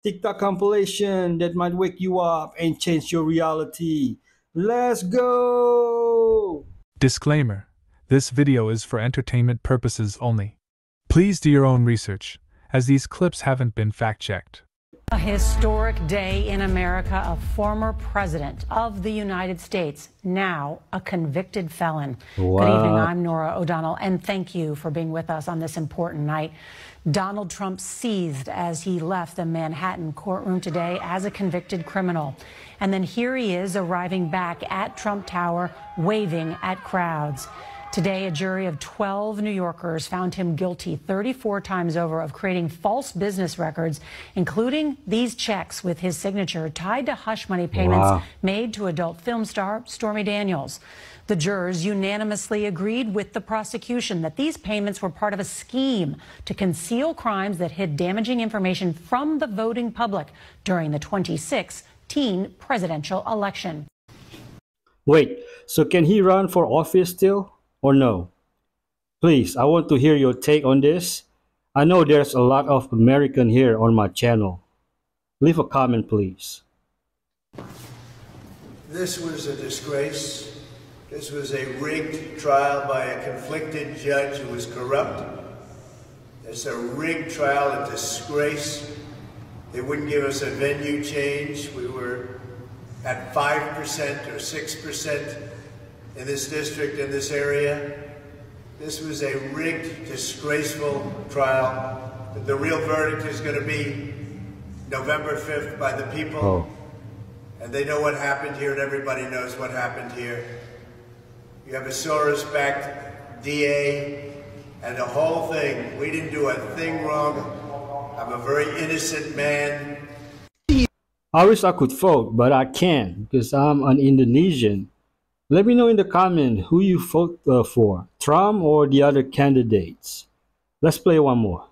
TikTok compilation that might wake you up and change your reality. Let's go! Disclaimer: this video is for entertainment purposes only. Please do your own research, as these clips haven't been fact-checked. A historic day in America. A former president of the United States, now a convicted felon. Wow. Good evening, I'm Nora O'Donnell, and thank you for being with us on this important night. Donald Trump seized as he left the Manhattan courtroom today as a convicted criminal. And then here he is arriving back at Trump Tower, waving at crowds. Today, a jury of 12 New Yorkers found him guilty 34 times over of creating false business records, including these checks with his signature tied to hush money payments made to adult film star Stormy Daniels. The jurors unanimously agreed with the prosecution that these payments were part of a scheme to conceal crimes that hid damaging information from the voting public during the 2016 presidential election. Wait, so can he run for office still? Or no? Please, I want to hear your take on this. I know there's a lot of American here on my channel. Leave a comment, please. This was a disgrace. This was a rigged trial by a conflicted judge who was corrupt. It's a rigged trial, a disgrace. They wouldn't give us a venue change. We were at 5% or 6% in this district, in this area. This was a rigged, disgraceful trial. The real verdict is going to be November 5th by the people. And they know what happened here, and everybody knows what happened here. You have a Soros-backed DA, and the whole thing. We didn't do a thing wrong. I'm a very innocent man. I wish I could vote, but I can't because I'm an Indonesian. Let me know in the comment who you vote for, Trump or the other candidates. Let's play one more.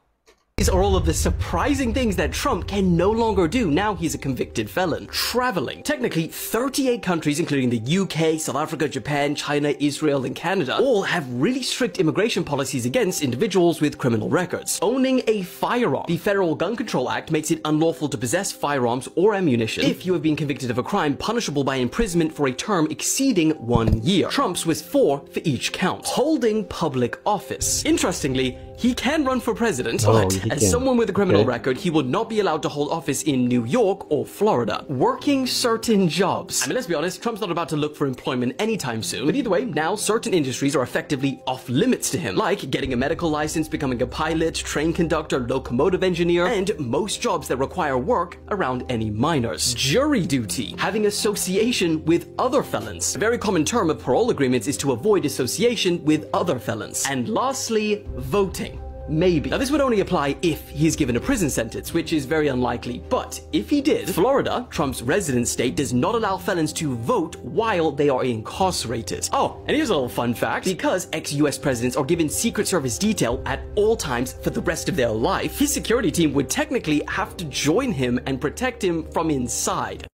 These are all of the surprising things that Trump can no longer do now he's a convicted felon. Traveling. Technically, 38 countries, including the UK, South Africa, Japan, China, Israel, and Canada, all have really strict immigration policies against individuals with criminal records. Owning a firearm. The Federal Gun Control Act makes it unlawful to possess firearms or ammunition if you have been convicted of a crime punishable by imprisonment for a term exceeding 1 year. Trump's was 4 for each count. Holding public office. Interestingly, he can run for president, but as someone with a criminal record, he will not be allowed to hold office in New York or Florida. Working certain jobs. I mean, let's be honest, Trump's not about to look for employment anytime soon. But either way, now certain industries are effectively off limits to him, like getting a medical license, becoming a pilot, train conductor, locomotive engineer, and most jobs that require work around any minors. Jury duty. Having association with other felons. A very common term of parole agreements is to avoid association with other felons. And lastly, voting. Maybe. Now, this would only apply if he's given a prison sentence, which is very unlikely. But if he did, Florida, Trump's resident state, does not allow felons to vote while they are incarcerated. Oh, and here's a little fun fact. Because ex-US presidents are given Secret Service detail at all times for the rest of their life, his security team would technically have to join him and protect him from inside.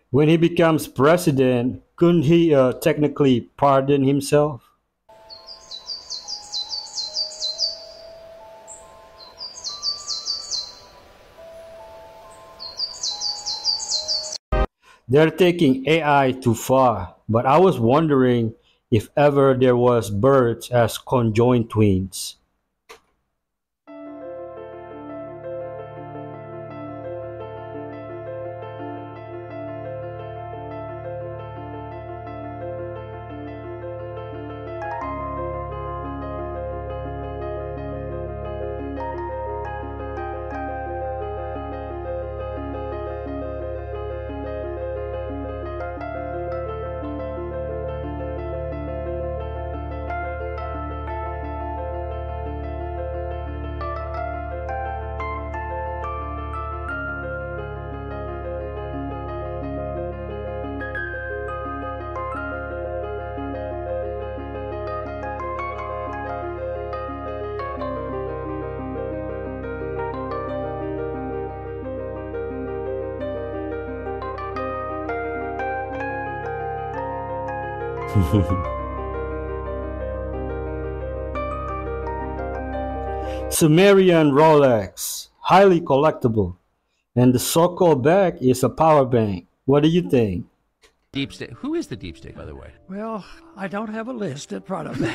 When he becomes president, couldn't he technically pardon himself? They're taking AI too far, but I was wondering if ever there was birds as conjoined twins. Sumerian Rolex, highly collectible. And the so-called bag is a power bank. What do you think? Deep state. Who is the deep state, by the way? Well, I don't have a list in front of me.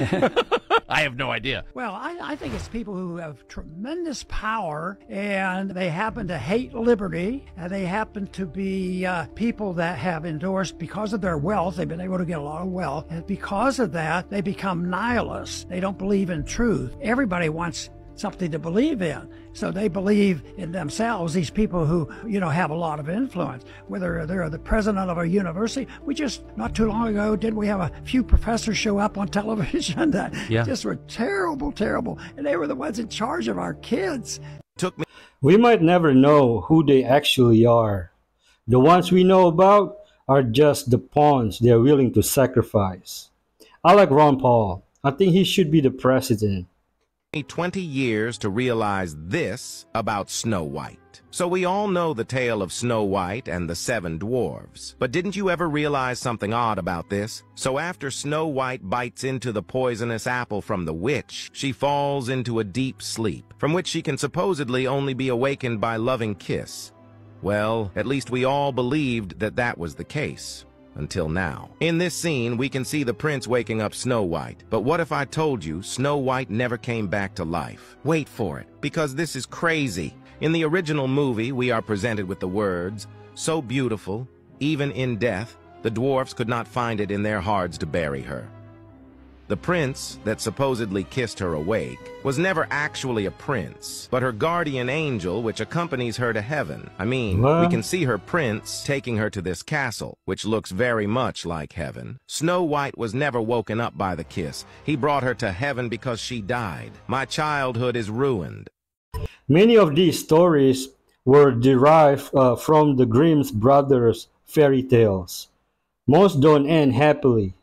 I have no idea. Well, I think it's people who have tremendous power and they happen to hate liberty and they happen to be people that have endorsed because of their wealth. They've been able to get a lot of wealth. And because of that, they become nihilists. They don't believe in truth. Everybody wants something to believe in. So they believe in themselves, these people who, have a lot of influence, whether they're the president of a university. We just, not too long ago, didn't we have a few professors show up on television that just were terrible, terrible. And they were the ones in charge of our kids. We might never know who they actually are. The ones we know about are just the pawns they're willing to sacrifice. I like Ron Paul. I think he should be the president. 20 years to realize this about Snow White. So we all know the tale of Snow White and the 7 dwarves. But didn't you ever realize something odd about this? So after Snow White bites into the poisonous apple from the witch, she falls into a deep sleep, from which she can supposedly only be awakened by loving kiss. Well, at least we all believed that that was the case. Until now. In this scene, we can see the prince waking up Snow White. But what if I told you Snow White never came back to life? Wait for it, because this is crazy. In the original movie, we are presented with the words, "So beautiful, even in death, the dwarfs could not find it in their hearts to bury her." The prince that supposedly kissed her awake was never actually a prince, but her guardian angel which accompanies her to heaven. I mean, we can see her prince taking her to this castle, which looks very much like heaven. Snow White was never woken up by the kiss. He brought her to heaven because she died. My childhood is ruined. Many of these stories were derived from the Grimm brothers' fairy tales. Most don't end happily.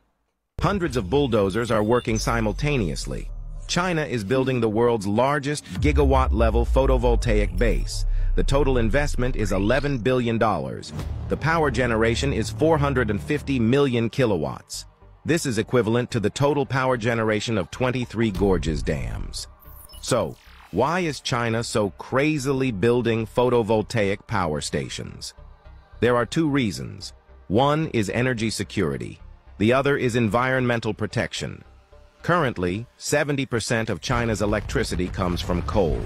Hundreds of bulldozers are working simultaneously. China is building the world's largest gigawatt-level photovoltaic base. The total investment is $11 billion. The power generation is 450 million kilowatts. This is equivalent to the total power generation of 23 Gorges dams. So, why is China so crazily building photovoltaic power stations? There are 2 reasons. One is energy security. The other is environmental protection. Currently, 70% of China's electricity comes from coal.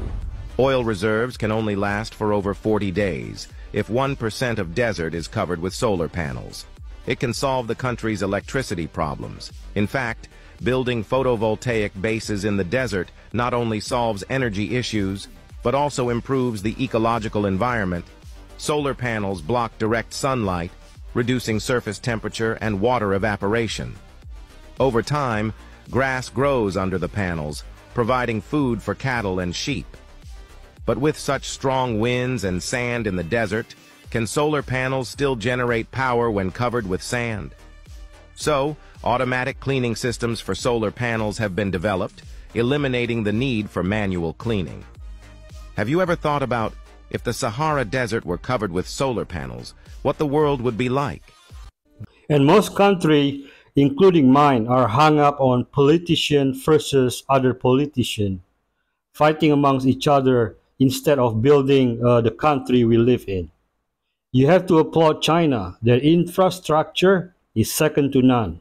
Oil reserves can only last for over 40 days if 1% of desert is covered with solar panels. It can solve the country's electricity problems. In fact, building photovoltaic bases in the desert not only solves energy issues, but also improves the ecological environment. Solar panels block direct sunlight, reducing surface temperature and water evaporation. Over time, grass grows under the panels, providing food for cattle and sheep. But with such strong winds and sand in the desert, can solar panels still generate power when covered with sand? So, automatic cleaning systems for solar panels have been developed, eliminating the need for manual cleaning. Have you ever thought about, if the Sahara Desert were covered with solar panels, what the world would be like? And most countries, including mine, are hung up on politician versus other politician, fighting amongst each other instead of building the country we live in. You have to applaud China. Their infrastructure is second to none.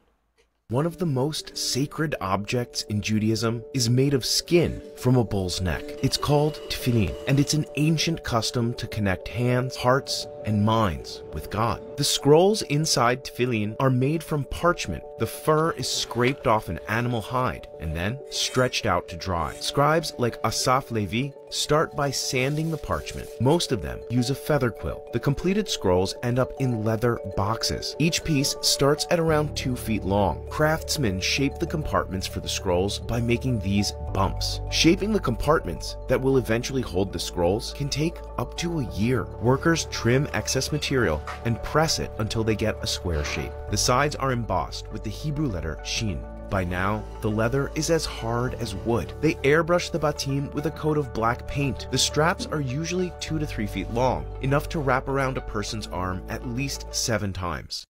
One of the most sacred objects in Judaism is made of skin from a bull's neck. It's called tefillin, and it's an ancient custom to connect hands, hearts, and minds with God. The scrolls inside tefillin are made from parchment. The fur is scraped off an animal hide and then stretched out to dry. Scribes like Asaph Levi start by sanding the parchment. Most of them use a feather quill. The completed scrolls end up in leather boxes. Each piece starts at around 2 feet long. Craftsmen shape the compartments for the scrolls by making these bumps. Shaping the compartments that will eventually hold the scrolls can take up to a year. Workers trim excess material and press it until they get a square shape. The sides are embossed with the Hebrew letter Shin. By now, the leather is as hard as wood. They airbrush the batim with a coat of black paint. The straps are usually 2 to 3 feet long, enough to wrap around a person's arm at least 7 times.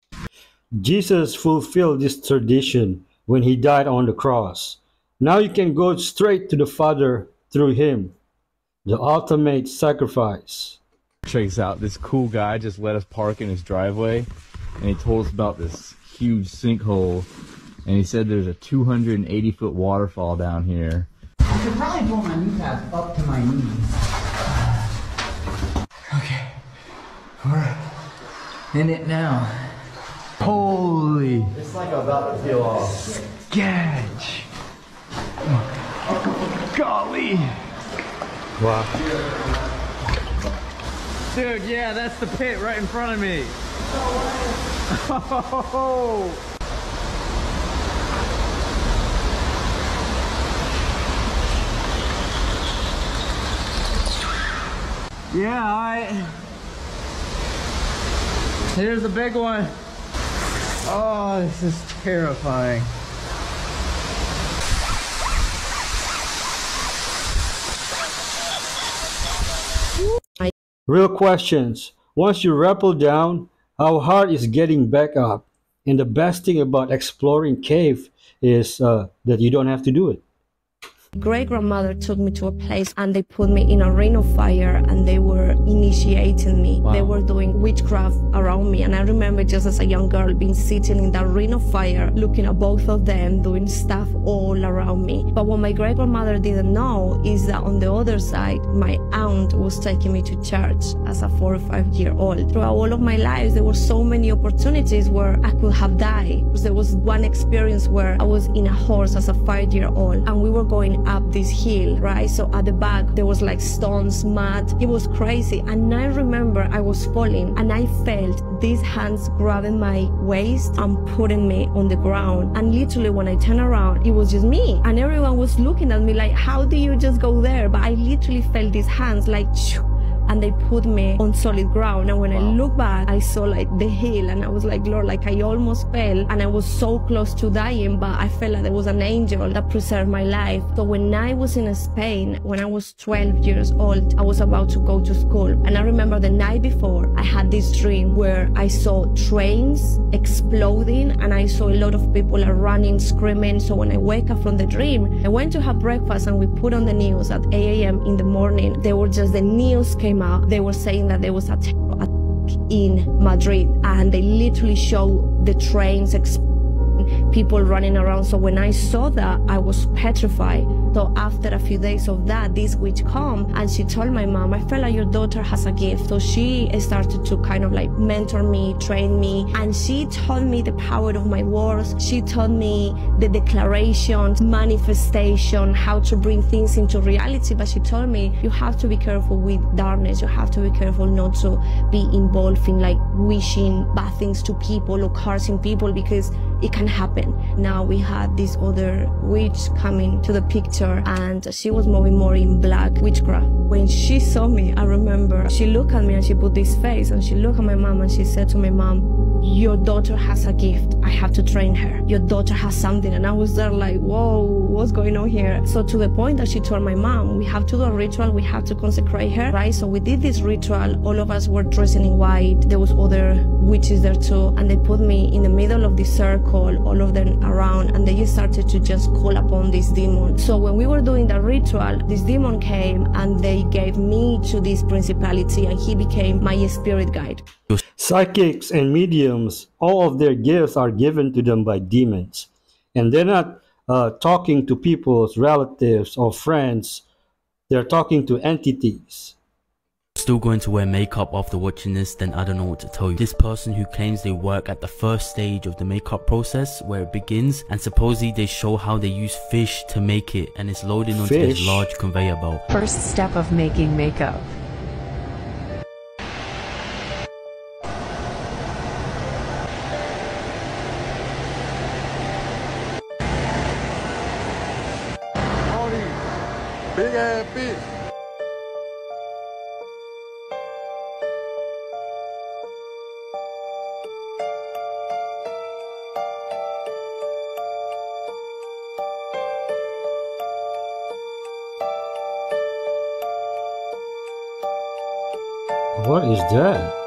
Jesus fulfilled this tradition when he died on the cross. Now you can go straight to the Father through him, the ultimate sacrifice. check this out. This cool guy just let us park in his driveway, and he told us about this huge sinkhole, and he said there's a 280-foot waterfall down here. I could probably pull my knee pads up to my knees. Okay, we're in it now. Holy! It's like I'm about to peel off. Gadge! Golly! Wow. Dude, yeah, that's the pit right in front of me. Oh! Yeah, here's the big one. Oh, this is terrifying. Real questions. Once you rappel down, how hard is getting back up? And the best thing about exploring cave is that you don't have to do it. Great-grandmother took me to a place and they put me in a ring of fire and they were initiating me. Wow. They were doing witchcraft around me, and I remember just as a young girl being sitting in that ring of fire looking at both of them doing stuff all around me. But what my great-grandmother didn't know is that on the other side, my aunt was taking me to church as a 4 or 5-year-old. Throughout all of my life, there were so many opportunities where I could have died. There was one experience where I was in a horse as a 5-year-old and we were going up this hill, right? So at the back there was like stones, mud. It was crazy, and I remember I was falling and I felt these hands grabbing my waist and putting me on the ground, and literally when I turned around it was just me, and everyone was looking at me like, how do you just go there? But I literally felt these hands like shoo, and they put me on solid ground. And when I look back, I saw like the hill, and I was like, Lord, like I almost fell and I was so close to dying, but I felt like there was an angel that preserved my life. So when I was in Spain, when I was 12 years old, I was about to go to school, and I remember the night before I had this dream where I saw trains exploding and I saw a lot of people are running, screaming. So when I wake up from the dream, I went to have breakfast and we put on the news at 8 a.m. in the morning. They were just, the news came out. They were saying that there was a terror attack in Madrid, and they literally showed the trains people running around. So when I saw that, I was petrified. So after a few days of that, this witch come and she told my mom, I feel like your daughter has a gift. So she started to kind of like mentor me, train me, and she told me the power of my words. She told me the declarations, manifestation, how to bring things into reality. But she told me, you have to be careful with darkness. You have to be careful not to be involved in like wishing bad things to people or cursing people, because it can happen. Now we had this other witch coming to the picture, and she was moving more in black witchcraft. When she saw me, I remember she looked at me and she put this face, and she looked at my mom and she said to my mom, your daughter has a gift. I have to train her. Your daughter has something. And I was there like, whoa, what's going on here? So to the point that she told my mom, we have to do a ritual. We have to consecrate her, right? So we did this ritual. All of us were dressing in white. There was other witches there too. And they put me in the middle of the circle, all of them around, and they just started to just call upon this demon. So when we were doing the ritual, this demon came and they gave me to this principality, and he became my spirit guide. Psychics and mediums, all of their gifts are given to them by demons. And they're not talking to people's relatives or friends. They're talking to entities. Still going to wear makeup after watching this, then I don't know what to tell you. This person who claims they work at the first stage of the makeup process where it begins, and supposedly they show how they use fish to make it, and it's loaded onto this large conveyor belt. First step of making makeup. Big ass fish. What is that?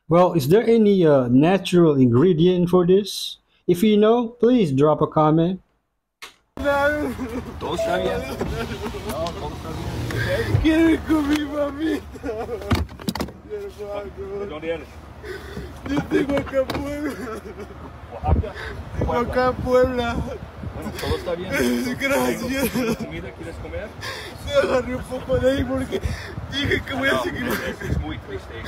Well, is there any natural ingredient for this? If you know, please drop a comment. Todo está bien. No, todo está bien. Quiero con mi mamita. ¿De dónde eres? Yo tengo acá en Puebla. ¿Oaxaca? Tengo acá en Puebla. Bueno, todo está bien. Gracias. ¿Tienes comida? ¿Quieres comer? Se agarré un poco de ahí porque dije que voy a seguir. Es muy triste.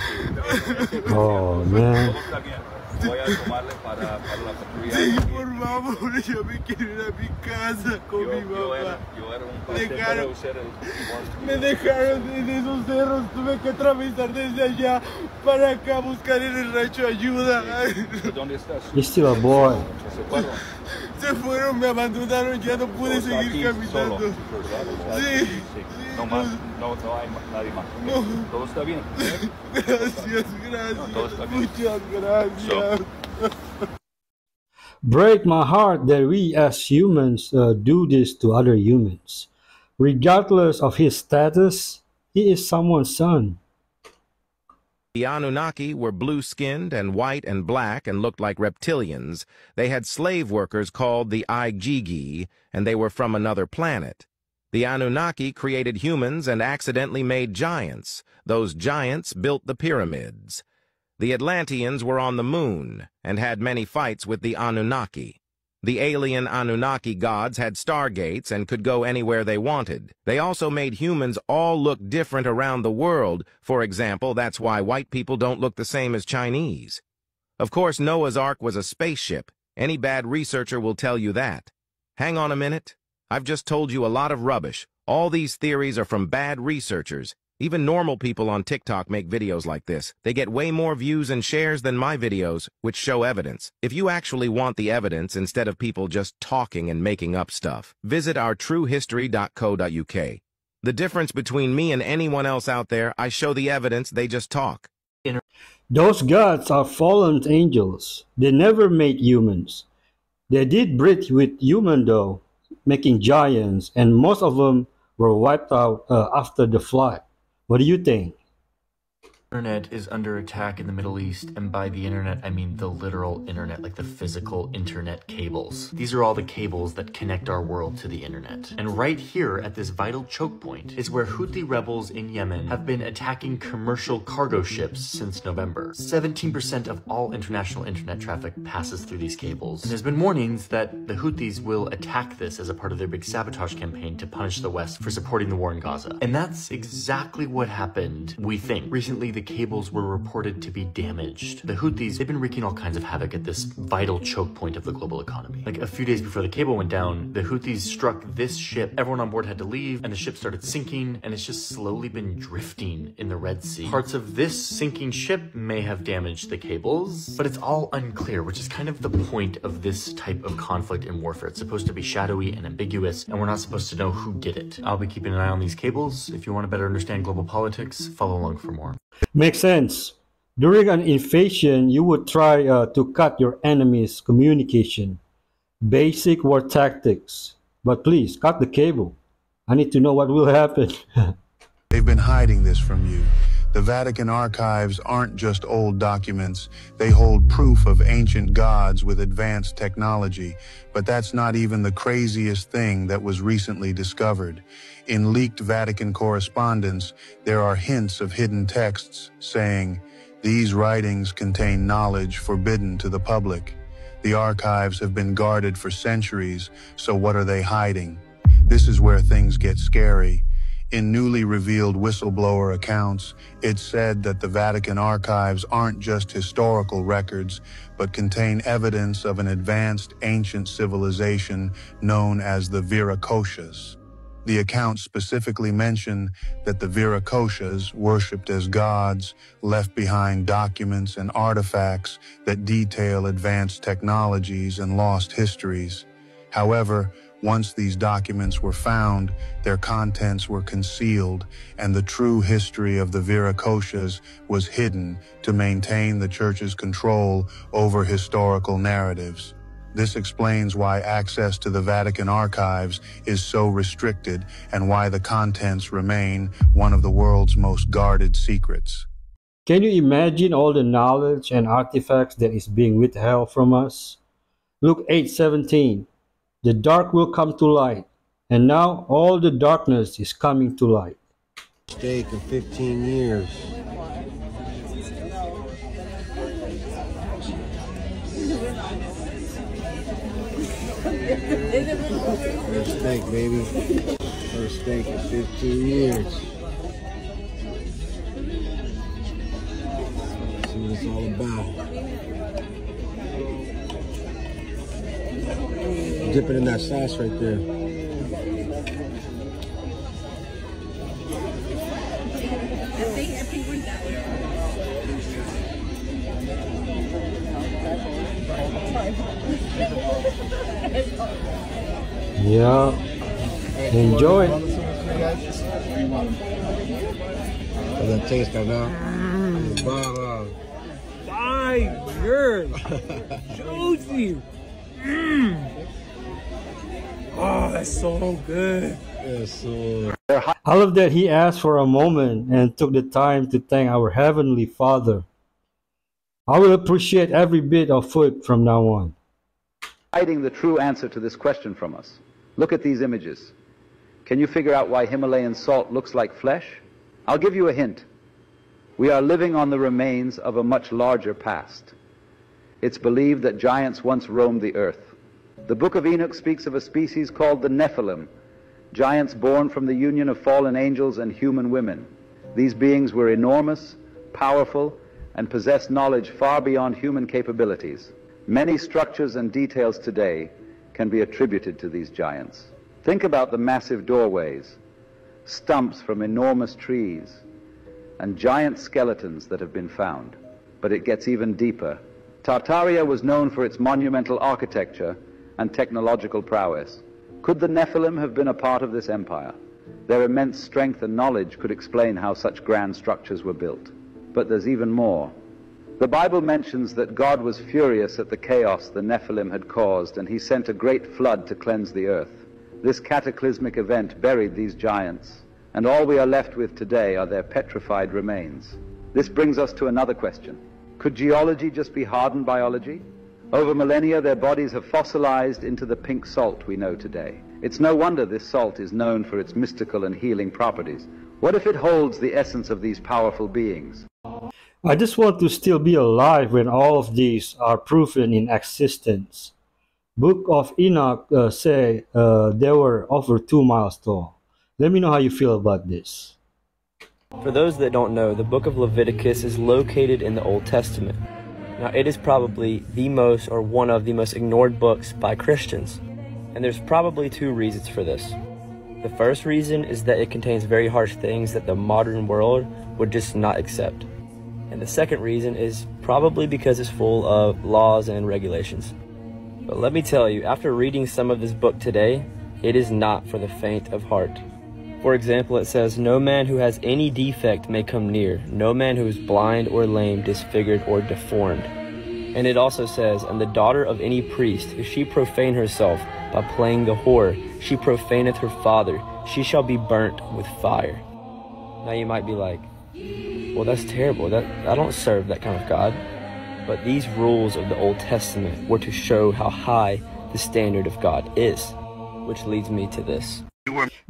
Oh, man. Todo está bien. Voy a tomarle para la patrulla. Sí, por favor, yo me quiero ir a mi casa con mi mamá. Yo era un pastel, me dejaron en esos cerros, tuve que atravesar desde allá para acá a buscar en el rancho ayuda. ¿Dónde estás? You're still a boy. Se fueron, me abandonaron, ya no pude seguir caminando. Sí. No más, no hay nadie más. No. Todo está bien. Gracias, gracias. No, todo está bien. Muchas gracias. Break my heart that we as humans do this to other humans. Regardless of his status, he is someone's son. The Anunnaki were blue-skinned and white and black and looked like reptilians. They had slave workers called the Igigi, and they were from another planet. The Anunnaki created humans and accidentally made giants. Those giants built the pyramids. The Atlanteans were on the moon and had many fights with the Anunnaki. The alien Anunnaki gods had stargates and could go anywhere they wanted. They also made humans all look different around the world. For example, that's why white people don't look the same as Chinese. Of course, Noah's Ark was a spaceship. Any bad researcher will tell you that. Hang on a minute. I've just told you a lot of rubbish. All these theories are from bad researchers. Even normal people on TikTok make videos like this. They get way more views and shares than my videos, which show evidence. If you actually want the evidence instead of people just talking and making up stuff, visit our truehistory.co.uk. The difference between me and anyone else out there, I show the evidence, they just talk. Those gods are fallen angels. They never made humans. They did breed with human though, making giants, and most of them were wiped out after the flood. What do you think? Internet is under attack in the Middle East, and by the internet I mean the literal internet, like the physical internet cables. These are all the cables that connect our world to the internet. And right here at this vital choke point is where Houthi rebels in Yemen have been attacking commercial cargo ships since November. 17% of all international internet traffic passes through these cables. And there's been warnings that the Houthis will attack this as a part of their big sabotage campaign to punish the West for supporting the war in Gaza. And that's exactly what happened, we think. Recently, the cables were reported to be damaged. The Houthis, they've been wreaking all kinds of havoc at this vital choke point of the global economy. Like a few days before the cable went down, the Houthis struck this ship. Everyone on board had to leave, and the ship started sinking, and it's just slowly been drifting in the Red Sea. Parts of this sinking ship may have damaged the cables, but it's all unclear, which is kind of the point of this type of conflict in warfare. It's supposed to be shadowy and ambiguous, and we're not supposed to know who did it. I'll be keeping an eye on these cables. If you want to better understand global politics, follow along for more. Makes sense. During an invasion, you would try to cut your enemy's communication. Basic war tactics. But please, cut the cable. I need to know what will happen. They've been hiding this from you. The Vatican archives aren't just old documents. They hold proof of ancient gods with advanced technology. But that's not even the craziest thing that was recently discovered. In leaked Vatican correspondence, there are hints of hidden texts saying, "These writings contain knowledge forbidden to the public." The archives have been guarded for centuries, so what are they hiding? This is where things get scary. In newly revealed whistleblower accounts, it's said that the Vatican archives aren't just historical records, but contain evidence of an advanced ancient civilization known as the Viracochas. The accounts specifically mention that the Viracochas, worshipped as gods, left behind documents and artifacts that detail advanced technologies and lost histories. However, once these documents were found, their contents were concealed, and the true history of the Viracochas was hidden to maintain the Church's control over historical narratives. This explains why access to the Vatican archives is so restricted and why the contents remain one of the world's most guarded secrets. Can you imagine all the knowledge and artifacts that is being withheld from us? Luke 8:17. The dark will come to light, and now all the darkness is coming to light. Mistake of 15 years. First steak, baby. First steak in 15 years. Let's see what it's all about. Dip it in that sauce right there. Yeah. Enjoy. How that taste right now? Fire! Juicy! Oh, that's so good. Yes, sir. I love that he asked for a moment and took the time to thank our Heavenly Father. I will appreciate every bit of food from now on. Hiding the true answer to this question from us. Look at these images. Can you figure out why Himalayan salt looks like flesh? I'll give you a hint. We are living on the remains of a much larger past. It's believed that giants once roamed the earth. The Book of Enoch speaks of a species called the Nephilim, giants born from the union of fallen angels and human women. These beings were enormous, powerful, and possessed knowledge far beyond human capabilities. Many structures and details today can be attributed to these giants. Think about the massive doorways, stumps from enormous trees, and giant skeletons that have been found. But it gets even deeper. Tartaria was known for its monumental architecture and technological prowess. Could the Nephilim have been a part of this empire? Their immense strength and knowledge could explain how such grand structures were built. But there's even more. The Bible mentions that God was furious at the chaos the Nephilim had caused, and he sent a great flood to cleanse the earth. This cataclysmic event buried these giants, and all we are left with today are their petrified remains. This brings us to another question. Could geology just be hardened biology? Over millennia, their bodies have fossilized into the pink salt we know today. It's no wonder this salt is known for its mystical and healing properties. What if it holds the essence of these powerful beings? I just want to still be alive when all of these are proven in existence. Book of Enoch say they were over 2 miles tall. Let me know how you feel about this. For those that don't know, the book of Leviticus is located in the Old Testament. Now, it is probably the most or one of the most ignored books by Christians. And there's probably 2 reasons for this. The first reason is that it contains very harsh things that the modern world would just not accept. And the second reason is probably because it's full of laws and regulations. But let me tell you, after reading some of this book today, it is not for the faint of heart. For example, it says, "No man who has any defect may come near, no man who is blind or lame, disfigured or deformed." And it also says, "And the daughter of any priest, if she profane herself by playing the whore, she profaneth her father, she shall be burnt with fire." Now you might be like, well, that's terrible. I don't serve that kind of God. But these rules of the Old Testament were to show how high the standard of God is, which leads me to this.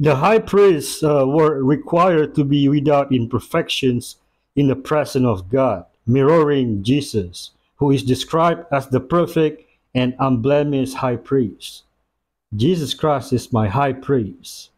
The high priests were required to be without imperfections in the presence of God, mirroring Jesus, who is described as the perfect and unblemished high priest. Jesus Christ is my high priest.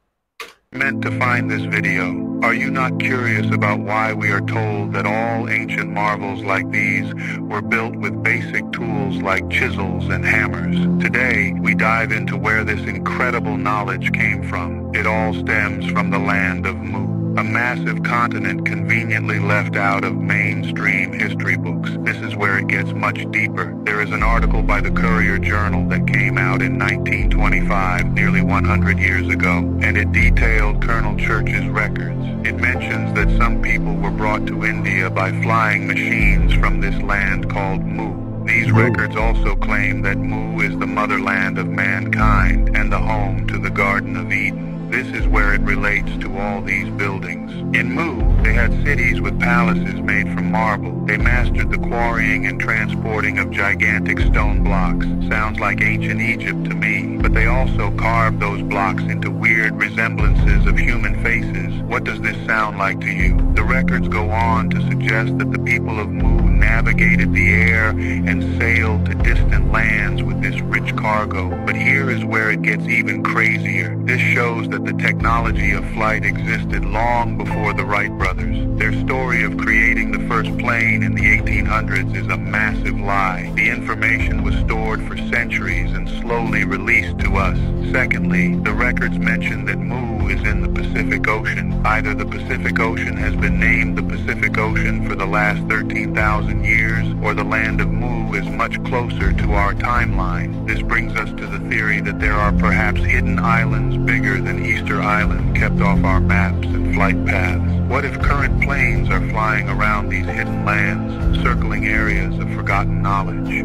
Meant to find this video. Are you not curious about why we are told that all ancient marvels like these were built with basic tools like chisels and hammers? Today, we dive into where this incredible knowledge came from. It all stems from the land of Mu, a massive continent conveniently left out of mainstream history books. This is where it gets much deeper. There is an article by the Courier Journal that came out in 1925, nearly 100 years ago, and it detailed Colonel Church's records. It mentions that some people were brought to India by flying machines from this land called Mu. These records also claim that Mu is the motherland of mankind and the home to the Garden of Eden. This is where it relates to all these buildings. In Mu, they had cities with palaces made from marble. They mastered the quarrying and transporting of gigantic stone blocks. Sounds like ancient Egypt to me. But they also carved those blocks into weird resemblances of human faces. What does this sound like to you? The records go on to suggest that the people of Mu navigated the air and sailed to distant lands with this rich cargo. But here is where it gets even crazier. This shows that the technology of flight existed long before the Wright brothers. Their story of creating the first plane in the 1800s is a massive lie. The information was stored for centuries and slowly released to us. Secondly, the records mention that Mu is in the Pacific Ocean. Either the Pacific Ocean has been named the Pacific Ocean for the last 13,000 years, or the land of Mu is much closer to our timeline. This brings us to the theory that there are perhaps hidden islands bigger than Easter Island kept off our maps and flight paths. What if current planes are flying around these hidden lands, circling areas of forgotten knowledge?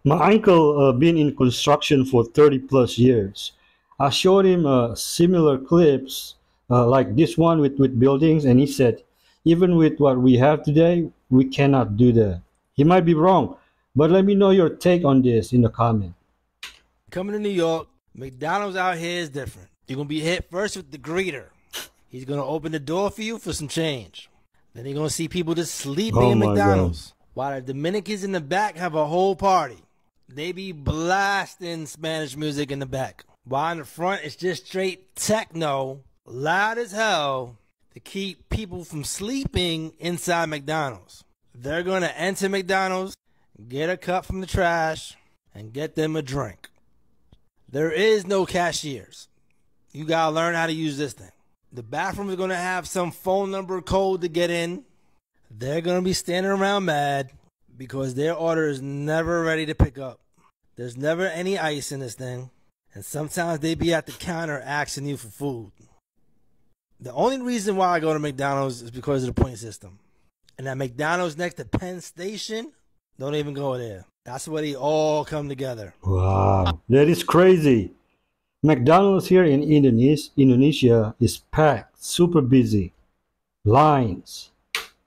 My uncle been in construction for 30 plus years. I showed him similar clips like this one with buildings, and he said, even with what we have today, we cannot do that. He might be wrong, but let me know your take on this in the comment. Coming to New York, McDonald's out here is different. You're going to be hit first with the greeter. He's going to open the door for you for some change. Then you're going to see people just sleeping in McDonald's. While the Dominicans in the back have a whole party. They be blasting Spanish music in the back. While in the front, it's just straight techno, loud as hell, to keep people from sleeping inside McDonald's. They're going to enter McDonald's, get a cup from the trash, and get them a drink. There is no cashiers. You got to learn how to use this thing. The bathroom is going to have some phone number code to get in. They're going to be standing around mad because their order is never ready to pick up. There's never any ice in this thing. And sometimes they be at the counter asking you for food. The only reason why I go to McDonald's is because of the point system. And that McDonald's next to Penn Station, don't even go there. That's where they all come together. Wow, that is crazy. McDonald's here in Indonesia is packed, super busy. Lines.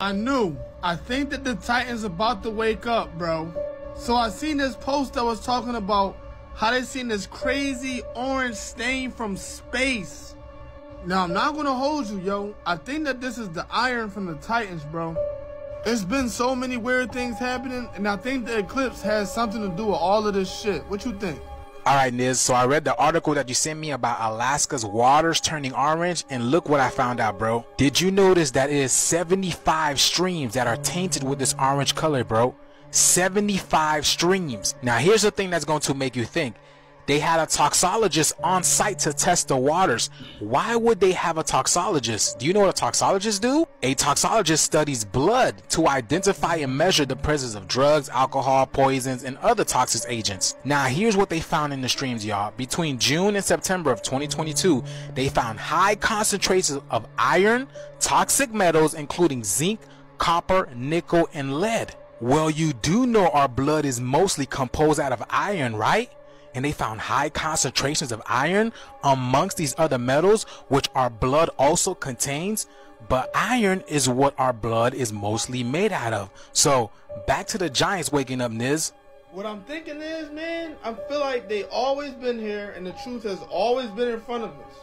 I think that the Titans about to wake up, bro. So I seen this post that was talking about how they seen this crazy orange stain from space. Now, I'm not gonna hold you, yo. I think that this is the iron from the Titans, bro. It's been so many weird things happening, and I think the eclipse has something to do with all of this shit. What you think? Alright, Niz, so I read the article that you sent me about Alaska's waters turning orange, and look what I found out, bro. Did you notice that it is 75 streams that are tainted with this orange color, bro? 75 streams. Now, here's the thing that's going to make you think. They had a toxologist on site to test the waters. Why would they have a toxologist? Do you know what a toxologist do? A toxologist studies blood to identify and measure the presence of drugs, alcohol, poisons, and other toxic agents. Now, here's what they found in the streams, y'all. Between June and September of 2022, they found high concentrations of iron, toxic metals, including zinc, copper, nickel, and lead. Well, you do know our blood is mostly composed out of iron, right? And they found high concentrations of iron amongst these other metals, which our blood also contains. But iron is what our blood is mostly made out of. So back to the Giants waking up, Niz. What I'm thinking is, man, I feel like they always been here and the truth has always been in front of us.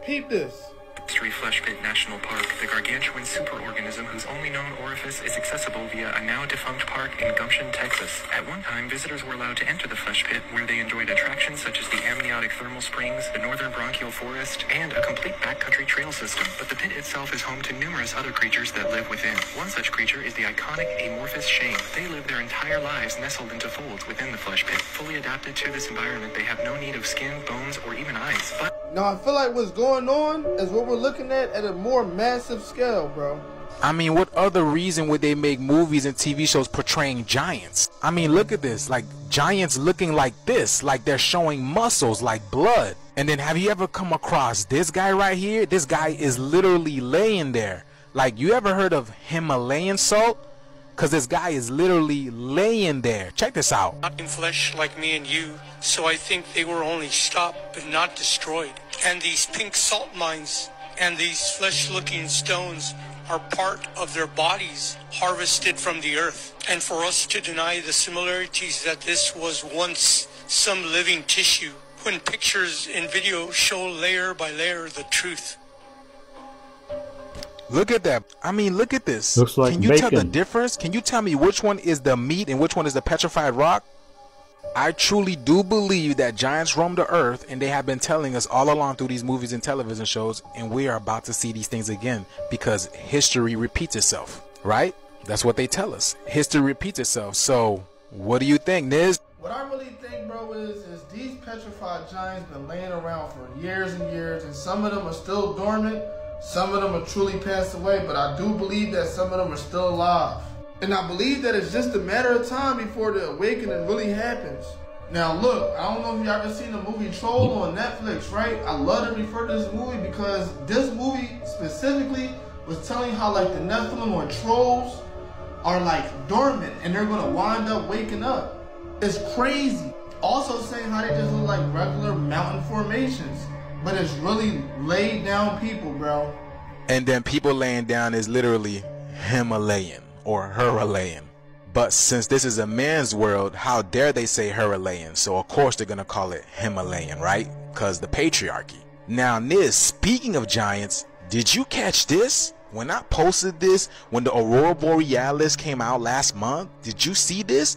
Peep this. Street Flesh Pit National Park, the gargantuan superorganism whose only known orifice is accessible via a now-defunct park in Gumption, Texas. At one time, visitors were allowed to enter the flesh pit, where they enjoyed attractions such as the amniotic thermal springs, the northern bronchial forest, and a complete backcountry trail system. But the pit itself is home to numerous other creatures that live within. One such creature is the iconic amorphous shame. They live their entire lives nestled into folds within the flesh pit. Fully adapted to this environment, they have no need of skin, bones, or even eyes. But now I feel like what's going on is what we're looking at a more massive scale, bro. I mean, what other reason would they make movies and TV shows portraying giants? I mean, look at this, like giants looking like this, like they're showing muscles, like blood. And then have you ever come across this guy right here? This guy is literally laying there. Like, you ever heard of Himalayan salt? Because this guy is literally laying there. Check this out. Not in flesh like me and you, so I think they were only stopped but not destroyed. And these pink salt mines and these flesh-looking stones are part of their bodies harvested from the earth. And for us to deny the similarities that this was once some living tissue, when pictures and video show layer by layer the truth. Look at that. I mean, look at this. Looks like Can you tell the bacon. difference? Can you tell me which one is the meat and which one is the petrified rock? I truly do believe that giants roam the earth, and they have been telling us all along through these movies and television shows, and we are about to see these things again because history repeats itself, right? That's what they tell us. History repeats itself. So, what do you think, Niz? What I really think, bro, is these petrified giants been laying around for years and years, and some of them are still dormant, some of them are truly passed away, but I do believe that some of them are still alive. And I believe that it's just a matter of time before the awakening really happens. Now look, I don't know if you ever seen the movie Troll on Netflix, right? I love to refer to this movie because this movie specifically was telling how like the Nephilim or trolls are like dormant and they're gonna wind up waking up. It's crazy. Also saying how they just look like regular mountain formations, but it's really laid down people, bro. And then people laying down is literally Himalayan or Heralayan. But since this is a man's world, how dare they say Heralayan? So of course they're gonna call it Himalayan, right? Because the patriarchy. Now Niz, speaking of giants, did you catch this? When I posted this, when the Aurora Borealis came out last month, did you see this?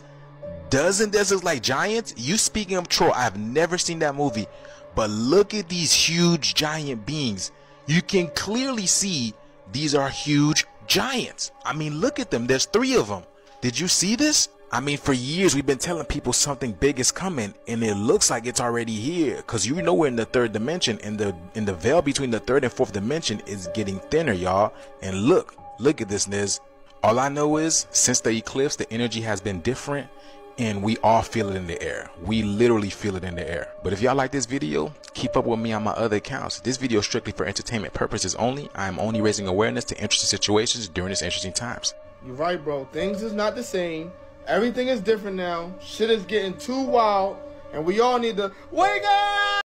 Doesn't this look like giants? You speaking of Troll, I've never seen that movie. But look at these huge giant beings. You can clearly see these are huge giants. I mean, look at them. There's 3 of them. Did you see this? I mean, for years we've been telling people something big is coming, and it looks like it's already here. Because you know we're in the 3rd dimension, and the veil between the 3rd and 4th dimension is getting thinner, y'all. And look at this, Niz. All I know is since the eclipse, the energy has been different. And we all feel it in the air. We literally feel it in the air. But if y'all like this video, keep up with me on my other accounts. This video is strictly for entertainment purposes only. I am only raising awareness to interesting situations during these interesting times. You're right, bro. Things is not the same. Everything is different now. Shit is getting too wild, and we all need to wake up!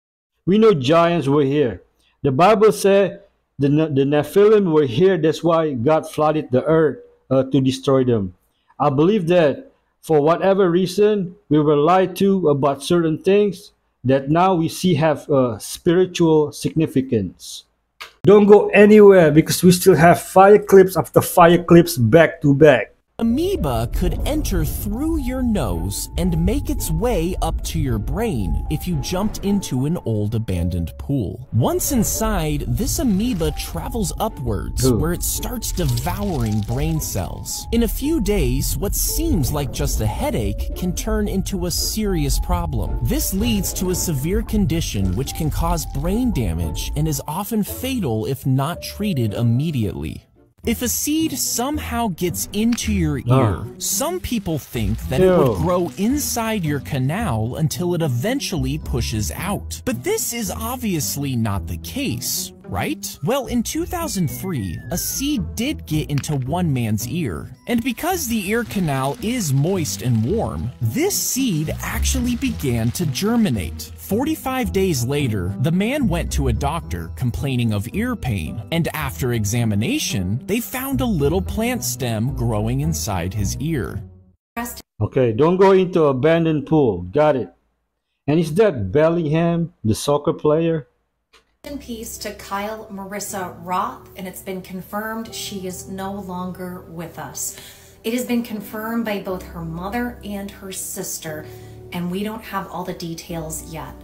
We know giants were here. The Bible said the Nephilim were here. That's why God flooded the earth to destroy them. I believe that for whatever reason, we were lied to about certain things that now we see have spiritual significance. Don't go anywhere because we still have fire clips after fire clips back to back. Amoeba could enter through your nose and make its way up to your brain if you jumped into an old abandoned pool. Once inside, this amoeba travels upwards where it starts devouring brain cells. In a few days, what seems like just a headache can turn into a serious problem. This leads to a severe condition which can cause brain damage and is often fatal if not treated immediately. If a seed somehow gets into your ear, some people think that it would grow inside your canal until it eventually pushes out. But this is obviously not the case, right? Well, in 2003, a seed did get into one man's ear. And because the ear canal is moist and warm, this seed actually began to germinate. 45 days later, the man went to a doctor complaining of ear pain, and after examination, they found a little plant stem growing inside his ear. Okay, don't go into abandoned pool. Got it. And is that Bellingham, the soccer player? In peace to Kyle Marissa Roth, and it's been confirmed she is no longer with us. It has been confirmed by both her mother and her sister, and we don't have all the details yet.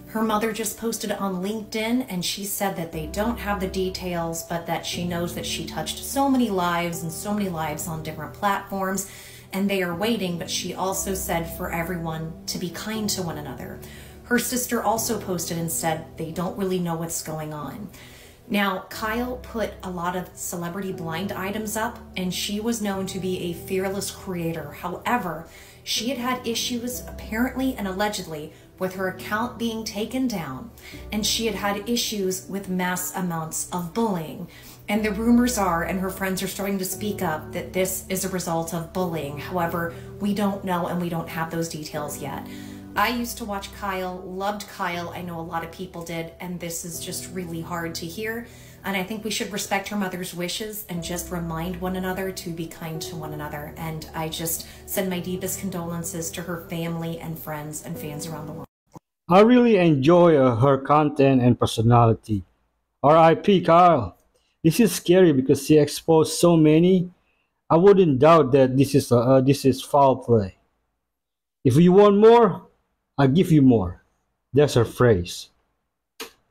Her mother just posted on LinkedIn, and she said that they don't have the details, but that she knows that she touched so many lives and so many lives on different platforms, and they are waiting, but she also said for everyone to be kind to one another. Her sister also posted and said they don't really know what's going on. Now, Kyle put a lot of celebrity blind items up, and she was known to be a fearless creator. However, she had had issues, apparently and allegedly, with her account being taken down, and she had had issues with mass amounts of bullying. And the rumors are, and her friends are starting to speak up, that this is a result of bullying. However, we don't know and we don't have those details yet. I used to watch Kyle, loved Kyle. I know a lot of people did, and this is just really hard to hear. And I think we should respect her mother's wishes and just remind one another to be kind to one another. And I just send my deepest condolences to her family and friends and fans around the world. I really enjoy her content and personality. R.I.P. Kyle. This is scary because he exposed so many. I wouldn't doubt that this is foul play. If you want more, I'll give you more. That's her phrase.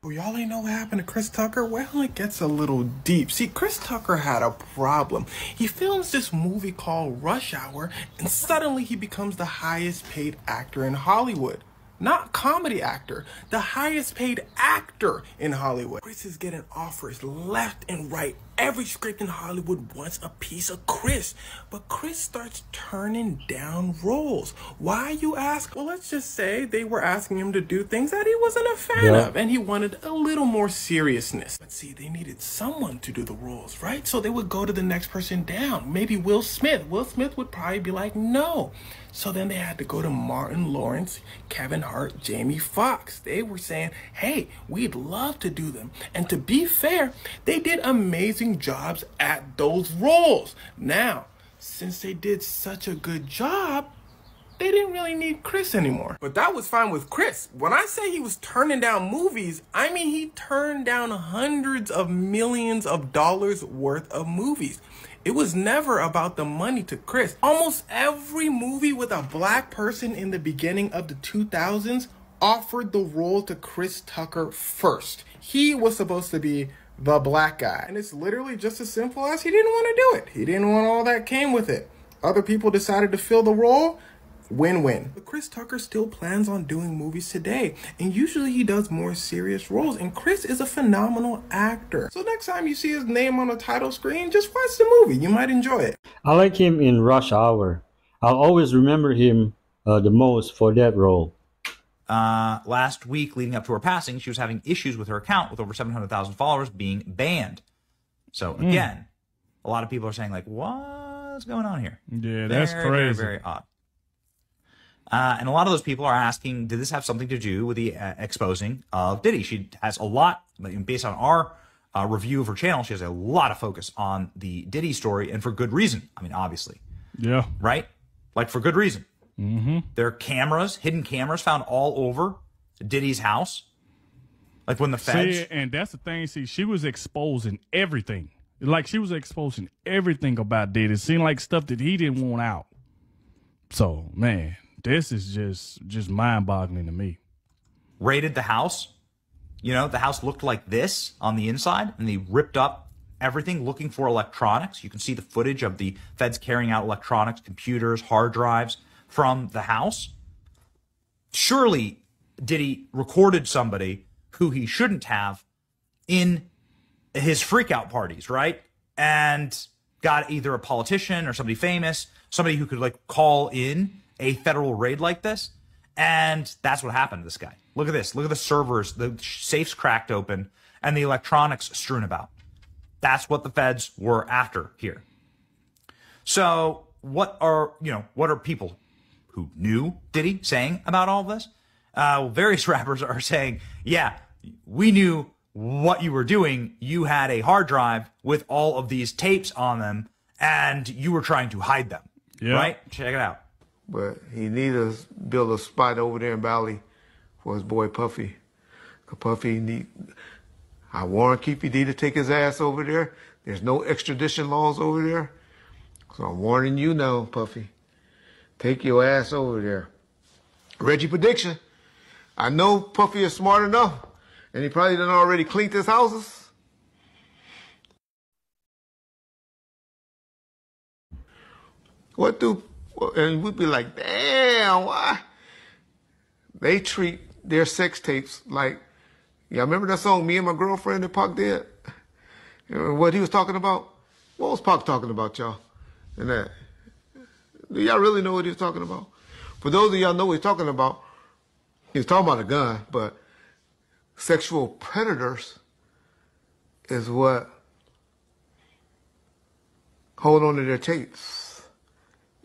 Well, y'all ain't know what happened to Chris Tucker? Well, it gets a little deep. See, Chris Tucker had a problem. He films this movie called Rush Hour, and suddenly he becomes the highest paid actor in Hollywood. Not comedy actor, the highest paid actor in Hollywood. Chris is getting offers left and right. Every script in Hollywood wants a piece of Chris, but Chris starts turning down roles. Why, you ask? Well, let's just say they were asking him to do things that he wasn't a fan of, and he wanted a little more seriousness. But see, they needed someone to do the roles, right? So they would go to the next person down, maybe Will Smith. Will Smith would probably be like, no. So then they had to go to Martin Lawrence, Kevin Hart, Jamie Foxx. They were saying, hey, we'd love to do them. And to be fair, they did amazing jobs at those roles. Now, since they did such a good job, they didn't really need Chris anymore. But that was fine with Chris. When I say he was turning down movies, I mean he turned down hundreds of millions of dollars worth of movies. It was never about the money to Chris. Almost every movie with a black person in the beginning of the 2000s offered the role to Chris Tucker first. He was supposed to be the black guy. And it's literally just as simple as he didn't want to do it. He didn't want all that came with it. Other people decided to fill the role. Win-win. But Chris Tucker still plans on doing movies today, and usually he does more serious roles, and Chris is a phenomenal actor. So next time you see his name on the title screen, just watch the movie. You might enjoy it. I like him in Rush Hour. I'll always remember him the most for that role. Last week, leading up to her passing, she was having issues with her account with over 700,000 followers being banned. So again, a lot of people are saying like, what's going on here? Yeah, that's crazy. Very, very odd. And a lot of those people are asking, did this have something to do with the exposing of Diddy? She has a lot, based on our review of her channel, she has a lot of focus on the Diddy story, and for good reason. I mean, obviously. Yeah. Right? Like, for good reason. Mm-hmm. There are cameras, hidden cameras found all over Diddy's house. Like when the feds... See, and that's the thing, she was exposing everything. Like, she was exposing everything about Diddy. It seemed like stuff that he didn't want out. So, man... This is just mind-boggling to me. Raided the house. You know, the house looked like this on the inside, and they ripped up everything looking for electronics. You can see the footage of the feds carrying out electronics, computers, hard drives from the house. Surely Diddy recorded somebody who he shouldn't have in his freakout parties, right? And got either a politician or somebody famous, somebody who could like call in a federal raid like this, and that's what happened to this guy. Look at this. Look at the servers, the safes cracked open, and the electronics strewn about. That's what the feds were after here. So what are people who knew Diddy saying about all of this? Various rappers are saying, yeah, we knew what you were doing. You had a hard drive with all of these tapes on them, and you were trying to hide them, right? Check it out. But he needed to build a spot over there in Valley for his boy Puffy. I warn Keefy D to take his ass over there. There's no extradition laws over there. So I'm warning you now, Puffy. Take your ass over there. Reggie prediction. I know Puffy is smart enough, and he probably done already cleaned his houses. And we'd be like, damn, why? They treat their sex tapes like, yeah, remember that song, Me and My Girlfriend, that Pac did? You know what he was talking about? What was Pac talking about, y'all? And that. Do y'all really know what he was talking about? For those of y'all know what he's talking about, he was talking about a gun, but sexual predators is what hold on to their tapes.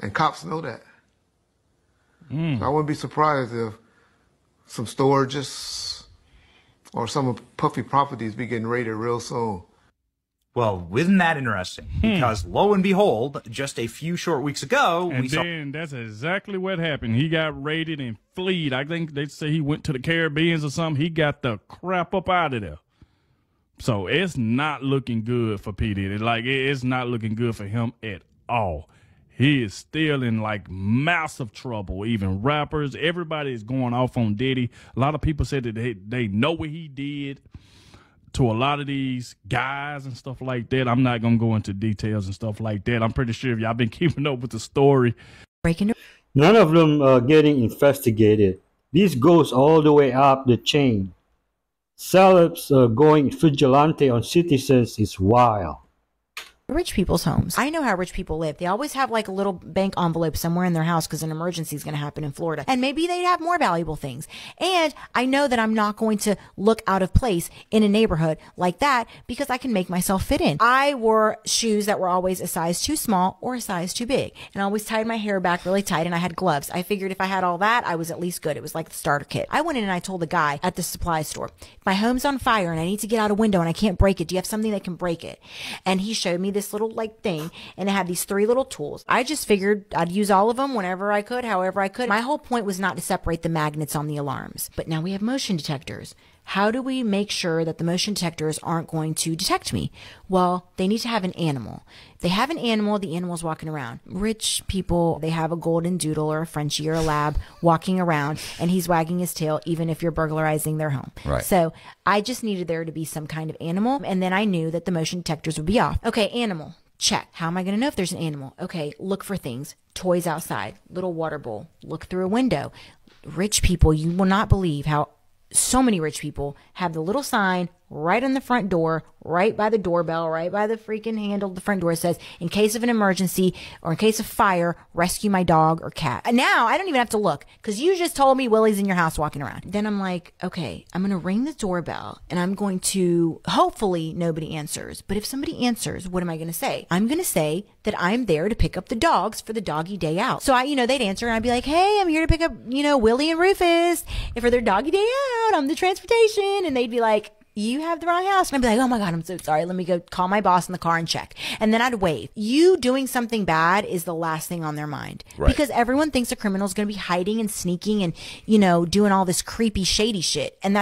And cops know that. So I wouldn't be surprised if some storages or some of Puffy properties be getting raided real soon. Well, isn't that interesting? Because lo and behold, just a few short weeks ago, And we saw... then that's exactly what happened. He got raided and fled. I think they say he went to the Caribbean or something. He got the crap up out of there. So it's not looking good for P. Diddy. Like, it's not looking good for him at all. He is still in, like, massive trouble. Even rappers, everybody is going off on Diddy. A lot of people said that they know what he did to a lot of these guys and stuff like that. I'm not going to go into details and stuff like that. I'm pretty sure if y'all been keeping up with the story. None of them are getting investigated. This goes all the way up the chain. Celebs going vigilante on citizens is wild. Rich people's homes. I know how rich people live. They always have like a little bank envelope somewhere in their house because an emergency is going to happen in Florida. And maybe they'd have more valuable things. And I know that I'm not going to look out of place in a neighborhood like that because I can make myself fit in. I wore shoes that were always a size too small or a size too big. And I always tied my hair back really tight, and I had gloves. I figured if I had all that, I was at least good. It was like the starter kit. I went in and I told the guy at the supply store, if my home's on fire and I need to get out a window and I can't break it, do you have something that can break it? And he showed me this little like thing, and it had these 3 little tools. I just figured I'd use all of them whenever I could, however I could. My whole point was not to separate the magnets on the alarms. But now we have motion detectors. How do we make sure that the motion detectors aren't going to detect me? Well, they need to have an animal. If they have an animal, the animal's walking around. Rich people, they have a golden doodle or a Frenchie or a lab walking around, and he's wagging his tail even if you're burglarizing their home. Right. So I just needed there to be some kind of animal, and then I knew that the motion detectors would be off. Okay, animal. Check. How am I going to know if there's an animal? Okay, look for things. Toys outside. Little water bowl. Look through a window. Rich people, you will not believe how so many rich people have the little sign right on the front door, right by the doorbell, right by the freaking handle of the front door. It says, in case of an emergency or in case of fire, rescue my dog or cat. And now I don't even have to look because you just told me Willie's in your house walking around. Then I'm like, okay, I'm going to ring the doorbell and I'm going to, hopefully nobody answers. But if somebody answers, what am I going to say? I'm going to say that I'm there to pick up the dogs for the doggy day out. So they'd answer and I'd be like, hey, I'm here to pick up, Willie and Rufus for their doggy day out. I'm the transportation. And they'd be like, you have the wrong house. And I'd be like, oh my God, I'm so sorry. Let me go call my boss in the car and check. And then I'd wave. You doing something bad is the last thing on their mind. Right. Because everyone thinks a criminal is going to be hiding and sneaking and, doing all this creepy, shady shit. And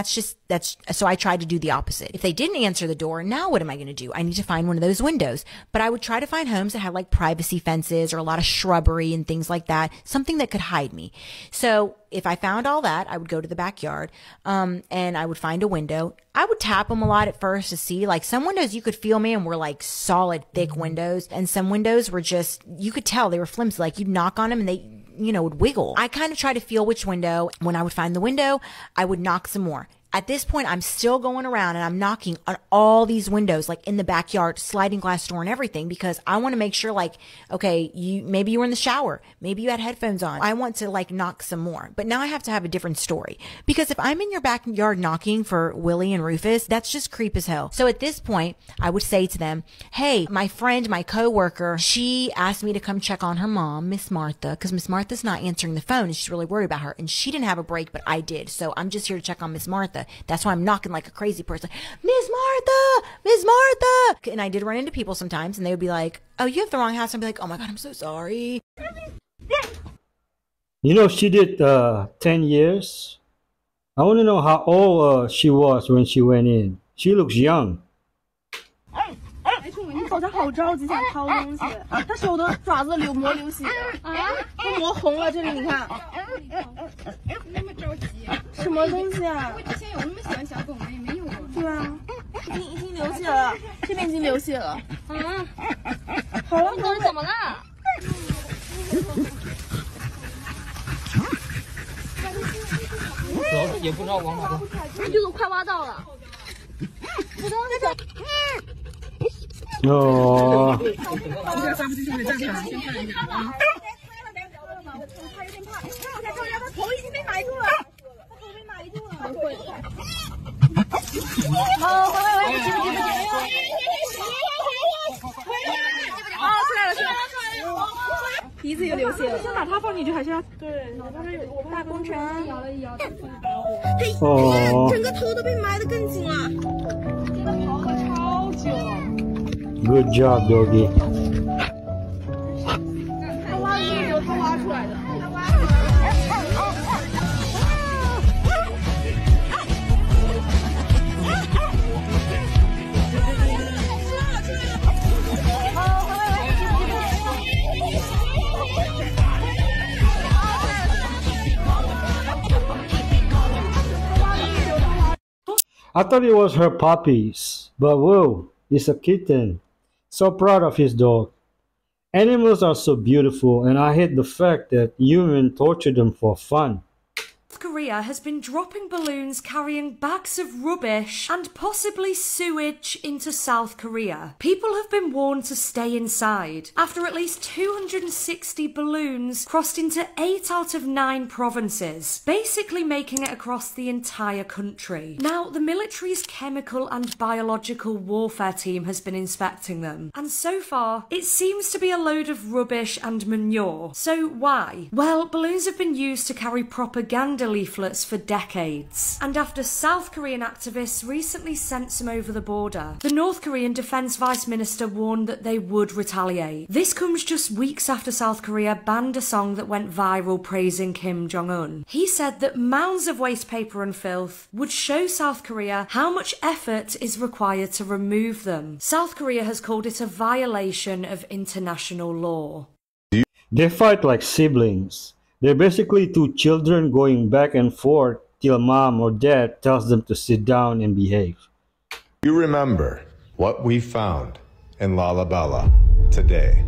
so I tried to do the opposite. If they didn't answer the door, now what am I going to do? I need to find one of those windows. But I would try to find homes that had like privacy fences or a lot of shrubbery and things like that. Something that could hide me. So if I found all that, I would go to the backyard, and I would find a window. I would tap them a lot at first to see, like some windows you could feel, man, were like solid, thick windows. And some windows were just, you could tell they were flimsy. Like you'd knock on them and they, would wiggle. I kind of try to feel which window. When I would find the window, I would knock some more. At this point, I'm still going around and I'm knocking on all these windows, like in the backyard, sliding glass door and everything, because I want to make sure, like, okay, maybe you were in the shower. Maybe you had headphones on. I want to like knock some more. But now I have to have a different story, because if I'm in your backyard knocking for Willie and Rufus, that's just creep as hell. So at this point, I would say to them, hey, my friend, my coworker, she asked me to come check on her mom, Miss Martha, because Miss Martha's not answering the phone and she's really worried about her. And she didn't have a break, but I did. So I'm just here to check on Miss Martha. That's why I'm knocking like a crazy person. Miss Martha! Miss Martha! And I did run into people sometimes, and they would be like, oh, you have the wrong house. I'd be like, oh my God, I'm so sorry. She did 10 years. I want to know how old she was when she went in. She looks young. 你好像好着急想掏东西，他手的爪子流血啊，都磨红了，这里你看。那么着急？什么东西啊？我之前有那么喜欢小狗吗？也没有。对啊，已经流血了，这边已经流血了。嗯，好了，你怎么了？主要是也不知道往哪走，就是快挖到了。我刚才在。 哦。这个抓不进去，得站起来，先看一下啊。他有点怕，看我才看他头已经被埋住了，他头被埋住了。哦，回来，出来了。自己流血了。先把它放进去，还是要对？我怕工程摇了一摇。哦整个头都被埋得更紧了。真的刨了超久。Good job, doggy. 他挖的时候他挖出来的。I thought it was her puppies, but whoa, it's a kitten. So proud of his dog. Animals are so beautiful, and I hate the fact that humans torture them for fun. South Korea has been dropping balloons carrying bags of rubbish and possibly sewage into South Korea. People have been warned to stay inside after at least 260 balloons crossed into 8 out of 9 provinces, basically making it across the entire country. Now, the military's chemical and biological warfare team has been inspecting them, and so far, it seems to be a load of rubbish and manure. So why? Well, balloons have been used to carry propaganda leaflets for decades, and after South Korean activists recently sent some over the border, the North Korean Defense Vice Minister warned that they would retaliate. This comes just weeks after South Korea banned a song that went viral praising Kim Jong-un. He said that mounds of waste paper and filth would show South Korea how much effort is required to remove them. South Korea has called it a violation of international law. They fight like siblings. They're basically two children going back and forth till mom or dad tells them to sit down and behave. You remember what we found in Lalibela today.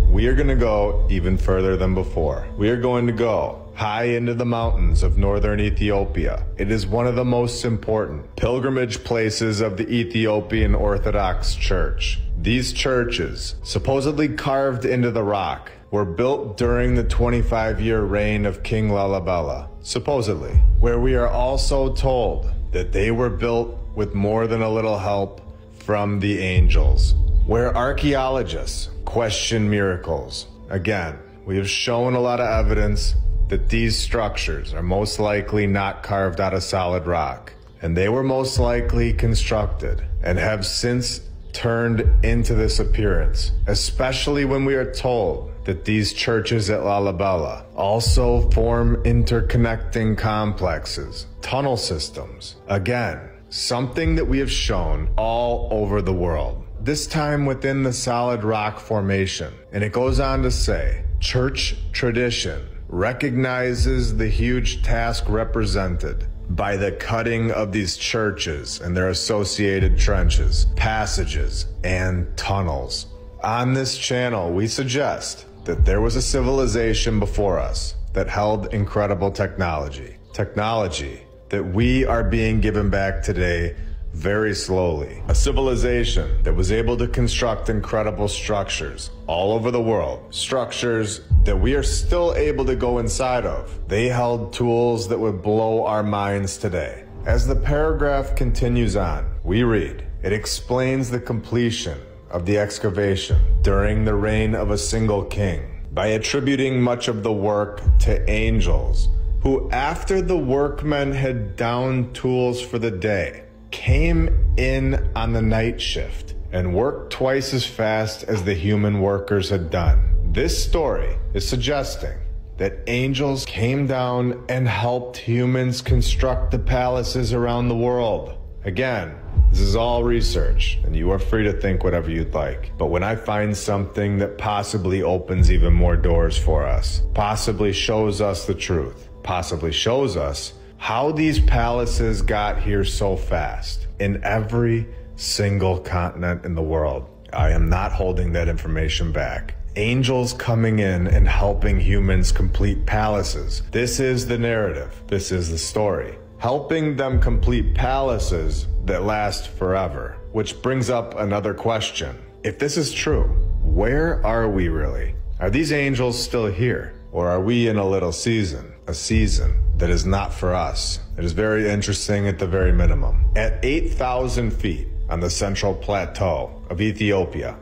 We are going to go even further than before. We are going to go high into the mountains of northern Ethiopia. It is one of the most important pilgrimage places of the Ethiopian Orthodox Church. These churches, supposedly carved into the rock, were built during the 25-year reign of King Lalibela, supposedly, where we are also told that they were built with more than a little help from the angels, where archaeologists question miracles. Again, we have shown a lot of evidence that these structures are most likely not carved out of solid rock, and they were most likely constructed and have since turned into this appearance, especially when we are told that these churches at Lalibela also form interconnecting complexes, tunnel systems. Again, something that we have shown all over the world, this time within the solid rock formation. And it goes on to say, church tradition recognizes the huge task represented by the cutting of these churches and their associated trenches, passages, and tunnels. On this channel, we suggest that there was a civilization before us that held incredible technology. Technology that we are being given back today very slowly. A civilization that was able to construct incredible structures all over the world. Structures that we are still able to go inside of. They held tools that would blow our minds today. As the paragraph continues on, we read, it explains the completion of the excavation during the reign of a single king by attributing much of the work to angels who, after the workmen had downed tools for the day, came in on the night shift and worked twice as fast as the human workers had done. This story is suggesting that angels came down and helped humans construct the palaces around the world. Again, this is all research, and you are free to think whatever you'd like. But when I find something that possibly opens even more doors for us, possibly shows us the truth, possibly shows us how these palaces got here so fast in every single continent in the world, I am not holding that information back. Angels coming in and helping humans complete palaces. This is the narrative. This is the story. Helping them complete palaces that last forever. Which brings up another question. If this is true, where are we really? Are these angels still here? Or are we in a little season? A season that is not for us. It is very interesting at the very minimum. At 8,000 feet on the central plateau of Ethiopia.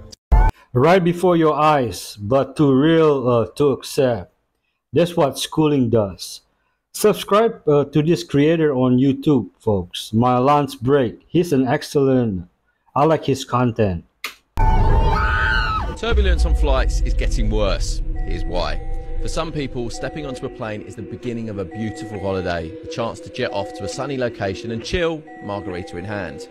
Right before your eyes, but too real to accept. That's what schooling does. Subscribe to this creator on YouTube, folks. My Lance Break. He's an excellent. I like his content. Turbulence on flights is getting worse. Here's why. For some people, stepping onto a plane is the beginning of a beautiful holiday, a chance to jet off to a sunny location and chill, margarita in hand.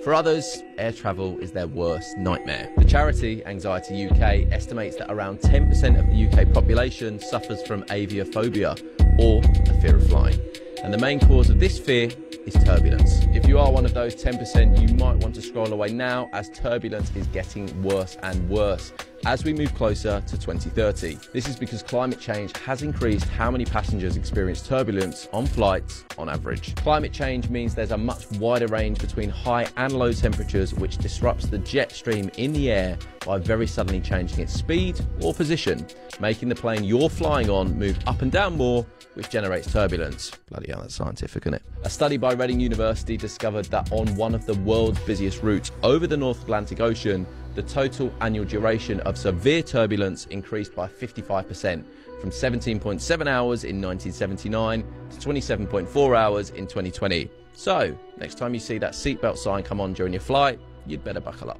For others, air travel is their worst nightmare. The charity Anxiety UK estimates that around 10% of the UK population suffers from aviophobia, or a fear of flying. And the main cause of this fear is turbulence. If you are one of those 10%, you might want to scroll away now, as turbulence is getting worse and worse as we move closer to 2030. This is because climate change has increased how many passengers experience turbulence on flights on average. Climate change means there's a much wider range between high and low temperatures, which disrupts the jet stream in the air by very suddenly changing its speed or position, making the plane you're flying on move up and down more, which generates turbulence. Bloody hell, that's scientific, isn't it? A study by Reading University discovered that on one of the world's busiest routes over the North Atlantic Ocean, the total annual duration of severe turbulence increased by 55%, from 17.7 hours in 1979 to 27.4 hours in 2020. So, next time you see that seatbelt sign come on during your flight, you'd better buckle up.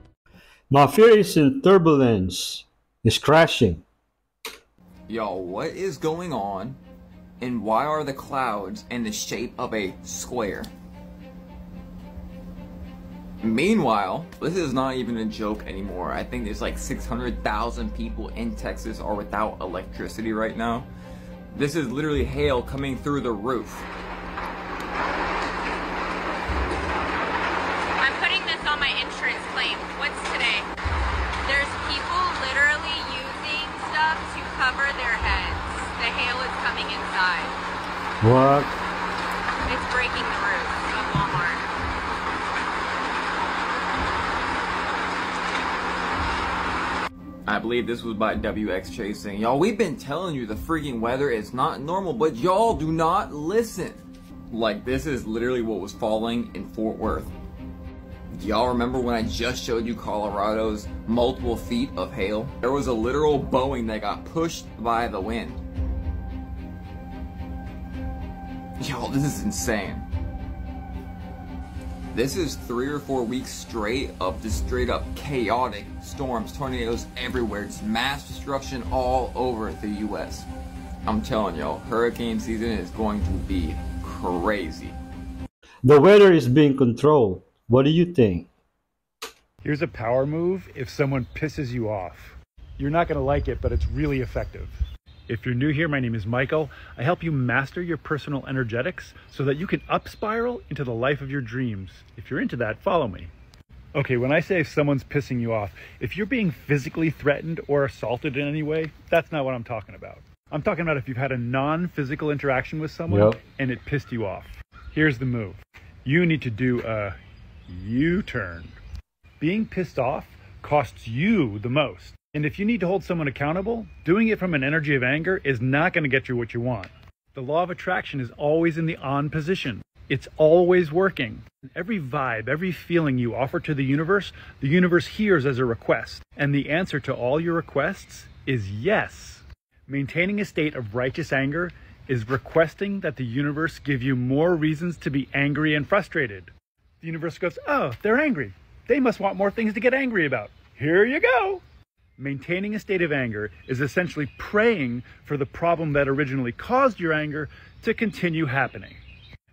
My fear is in turbulence. It's crashing. Yo, what is going on? And why are the clouds in the shape of a square? Meanwhile, this is not even a joke anymore. I think there's like 600,000 people in Texas are without electricity right now. This is literally hail coming through the roof. I'm putting this on my insurance claim. What's today? There's people literally using stuff to cover their heads. The hail is coming inside. What? It's breaking the roof of Walmart. I believe this was by WX Chasing. Y'all, we've been telling you the freaking weather is not normal, but y'all do not listen. Like, this is literally what was falling in Fort Worth. Y'all remember when I just showed you Colorado's multiple feet of hail? There was a literal Boeing that got pushed by the wind. Y'all, this is insane. This is 3 or 4 weeks straight of just straight up chaotic storms, tornadoes everywhere, just mass destruction all over the US. I'm telling y'all, hurricane season is going to be crazy. The weather is being controlled. What do you think? Here's a power move if someone pisses you off. You're not going to like it, but it's really effective. If you're new here, my name is Michael. I help you master your personal energetics so that you can up spiral into the life of your dreams. If you're into that, follow me. Okay, when I say someone's pissing you off, if you're being physically threatened or assaulted in any way, that's not what I'm talking about. I'm talking about if you've had a non-physical interaction with someone and it pissed you off. Here's the move. You need to do a U-turn. Being pissed off costs you the most. And if you need to hold someone accountable, doing it from an energy of anger is not going to get you what you want. The law of attraction is always in the on position. It's always working. Every vibe, every feeling you offer to the universe hears as a request. And the answer to all your requests is yes. Maintaining a state of righteous anger is requesting that the universe give you more reasons to be angry and frustrated. The universe goes, oh, they're angry. They must want more things to get angry about. Here you go. Maintaining a state of anger is essentially praying for the problem that originally caused your anger to continue happening.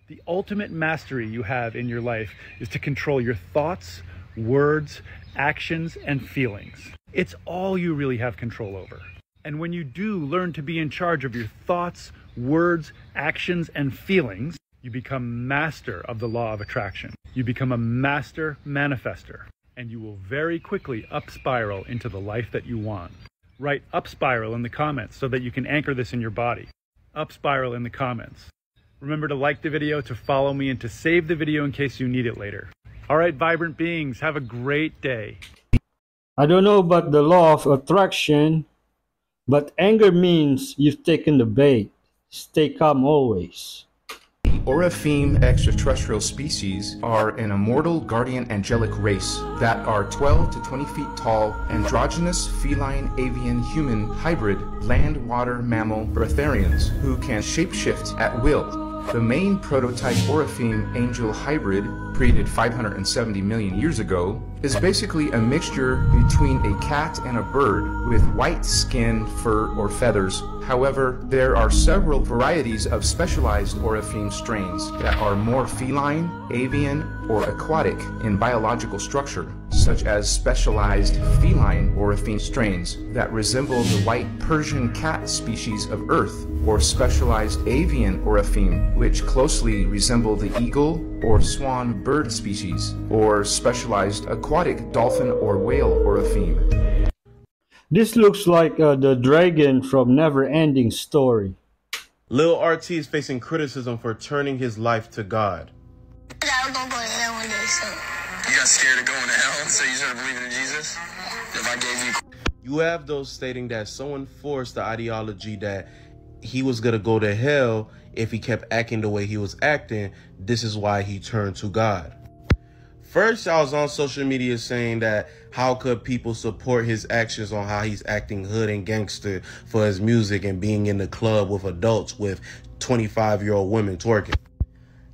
The ultimate mastery you have in your life is to control your thoughts, words, actions, and feelings. It's all you really have control over. And when you do learn to be in charge of your thoughts, words, actions, and feelings, you become master of the law of attraction. You become a master manifester. And you will very quickly up spiral into the life that you want. Write up spiral in the comments so that you can anchor this in your body. Up spiral in the comments. Remember to like the video, to follow me, and to save the video in case you need it later. All right, vibrant beings, have a great day. I don't know about the law of attraction, but anger means you've taken the bait. Stay calm always. Orifeme extraterrestrial species are an immortal guardian angelic race that are 12 to 20 feet tall, androgynous feline avian human hybrid land water mammal breatharians who can shapeshift at will. The main prototype Orifeme angel hybrid, created 570 million years ago, is basically a mixture between a cat and a bird with white skin, fur, or feathers. However, there are several varieties of specialized Orifeme strains that are more feline, avian, or aquatic in biological structure, such as specialized feline Orifeme strains that resemble the white Persian cat species of Earth, or specialized avian Orifeme, which closely resemble the eagle or swan bird species, or specialized aquatic dolphin or whale Orifeme. This looks like the dragon from Never Ending Story. Lil RT is facing criticism for turning his life to God. You got scared of going to hell, so you started believing in Jesus? If I gave you... You have those stating that someone forced the ideology that he was going to go to hell if he kept acting the way he was acting. This is why he turned to God. First, I was on social media saying that how could people support his actions on how he's acting hood and gangster for his music and being in the club with adults with 25-year-old women twerking.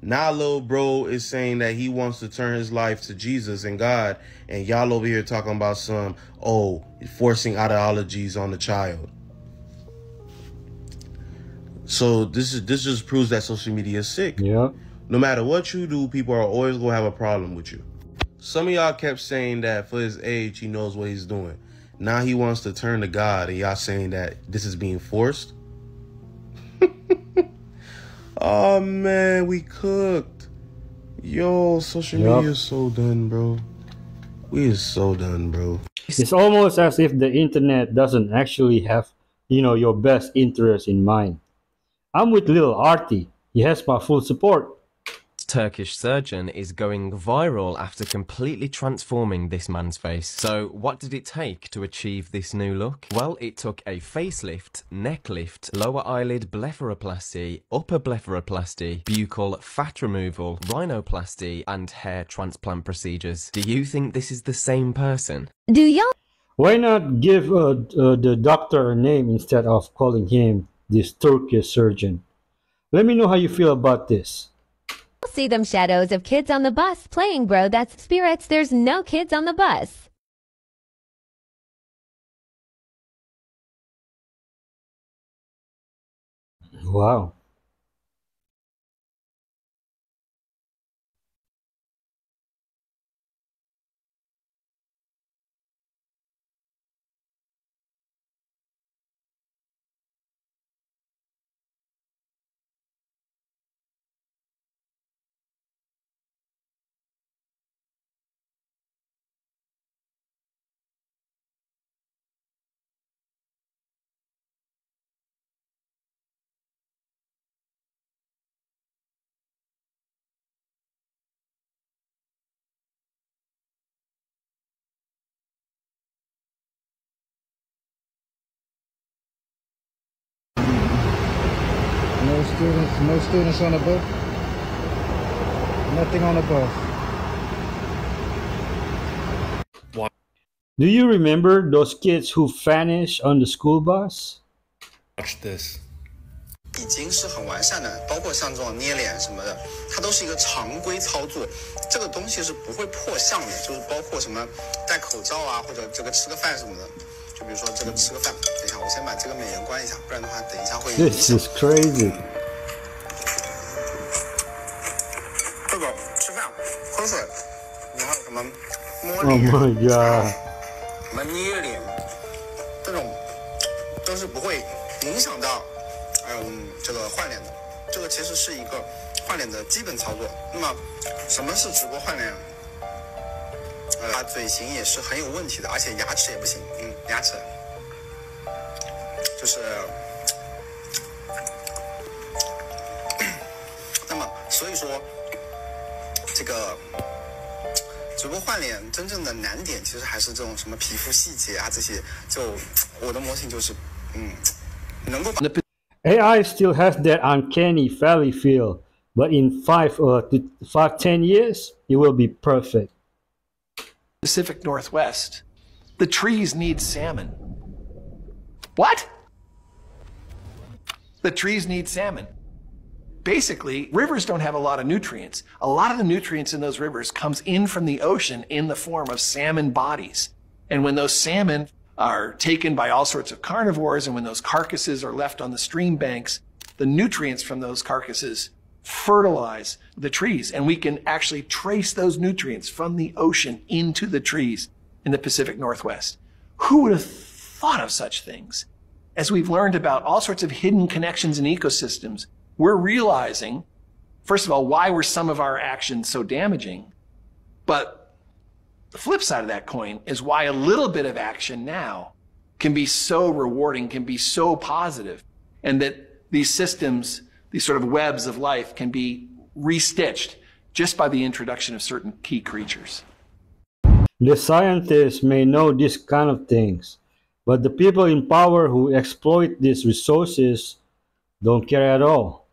Now little bro is saying that he wants to turn his life to Jesus and God, and y'all over here talking about some, forcing ideologies on the child. So this just proves that social media is sick. Yeah. No matter what you do, people are always gonna have a problem with you. Some of y'all kept saying that for his age, he knows what he's doing. Now he wants to turn to God, and y'all saying that this is being forced? Oh man, we cooked. Yo, social media is so done, bro. We is so done, bro. It's almost as if the internet doesn't actually have, your best interest in mind. I'm with Lil Artie. He has my full support. Turkish surgeon is going viral after completely transforming this man's face. So what did it take to achieve this new look? Well, it took a facelift, neck lift, lower eyelid blepharoplasty, upper blepharoplasty, buccal fat removal, rhinoplasty, and hair transplant procedures. Do you think this is the same person? Do y'all? Why not give the doctor a name instead of calling him this Turkish surgeon? Let me know how you feel about this. See them shadows of kids on the bus playing, bro. That's spirits. There's no kids on the bus. Wow. No students on the bus. Nothing on the bus. Do you remember those kids who vanished on the school bus? Watch this. 已经是很完善的，包括像这种捏脸什么的，它都是一个常规操作。这个东西是不会破相的，就是包括什么戴口罩啊，或者这个吃个饭什么的。就比如说这个吃个饭，等一下我先把这个美颜关一下，不然的话等一下会影响。 This is crazy. 这个吃饭、喝水，你还有什么摸 Oh 脸、 my god. 什么捏脸，这种都是不会影响到这个换脸的。这个其实是一个换脸的基本操作。那么什么是直播换脸？他嘴型也是很有问题的，而且牙齿也不行。牙齿就是，那么所以说这个直播换脸真正的难点，其实还是这种什么皮肤细节啊这些。就我的模型就是，能够把。 AI still has that uncanny valley feel, but in 10 years, it will be perfect. Pacific Northwest. The trees need salmon. What? The trees need salmon. Basically, rivers don't have a lot of nutrients. A lot of the nutrients in those rivers comes in from the ocean in the form of salmon bodies. And when those salmon are taken by all sorts of carnivores, and when those carcasses are left on the stream banks, the nutrients from those carcasses fertilize the trees. And we can actually trace those nutrients from the ocean into the trees in the Pacific Northwest. Who would have thought of such things? As we've learned about all sorts of hidden connections in ecosystems, we're realizing, first of all, why were some of our actions so damaging? But the flip side of that coin is why a little bit of action now can be so rewarding, can be so positive, and that these systems, these sort of webs of life, can be restitched just by the introduction of certain key creatures. The scientists may know these kind of things, but the people in power who exploit these resources don't care at all.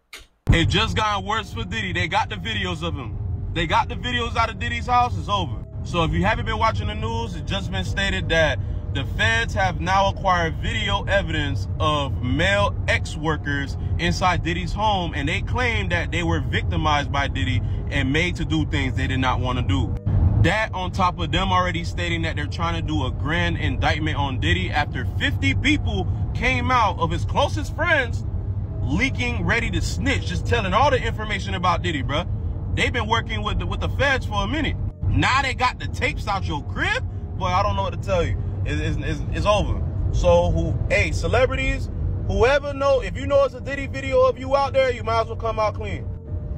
It just got worse for Diddy. They got the videos of him. They got the videos out of Diddy's house. It's over. So if you haven't been watching the news, it's just been stated that the feds have now acquired video evidence of male ex-workers inside Diddy's home, and they claim that they were victimized by Diddy and made to do things they did not want to do. That on top of them already stating that they're trying to do a grand indictment on Diddy after 50 people came out of his closest friends leaking, ready to snitch, just telling all the information about Diddy, bruh. They've been working with the feds for a minute. Now they got the tapes out your crib? Boy, I don't know what to tell you. It's over. So, hey, celebrities, whoever know, if you know it's a Diddy video of you out there, you might as well come out clean.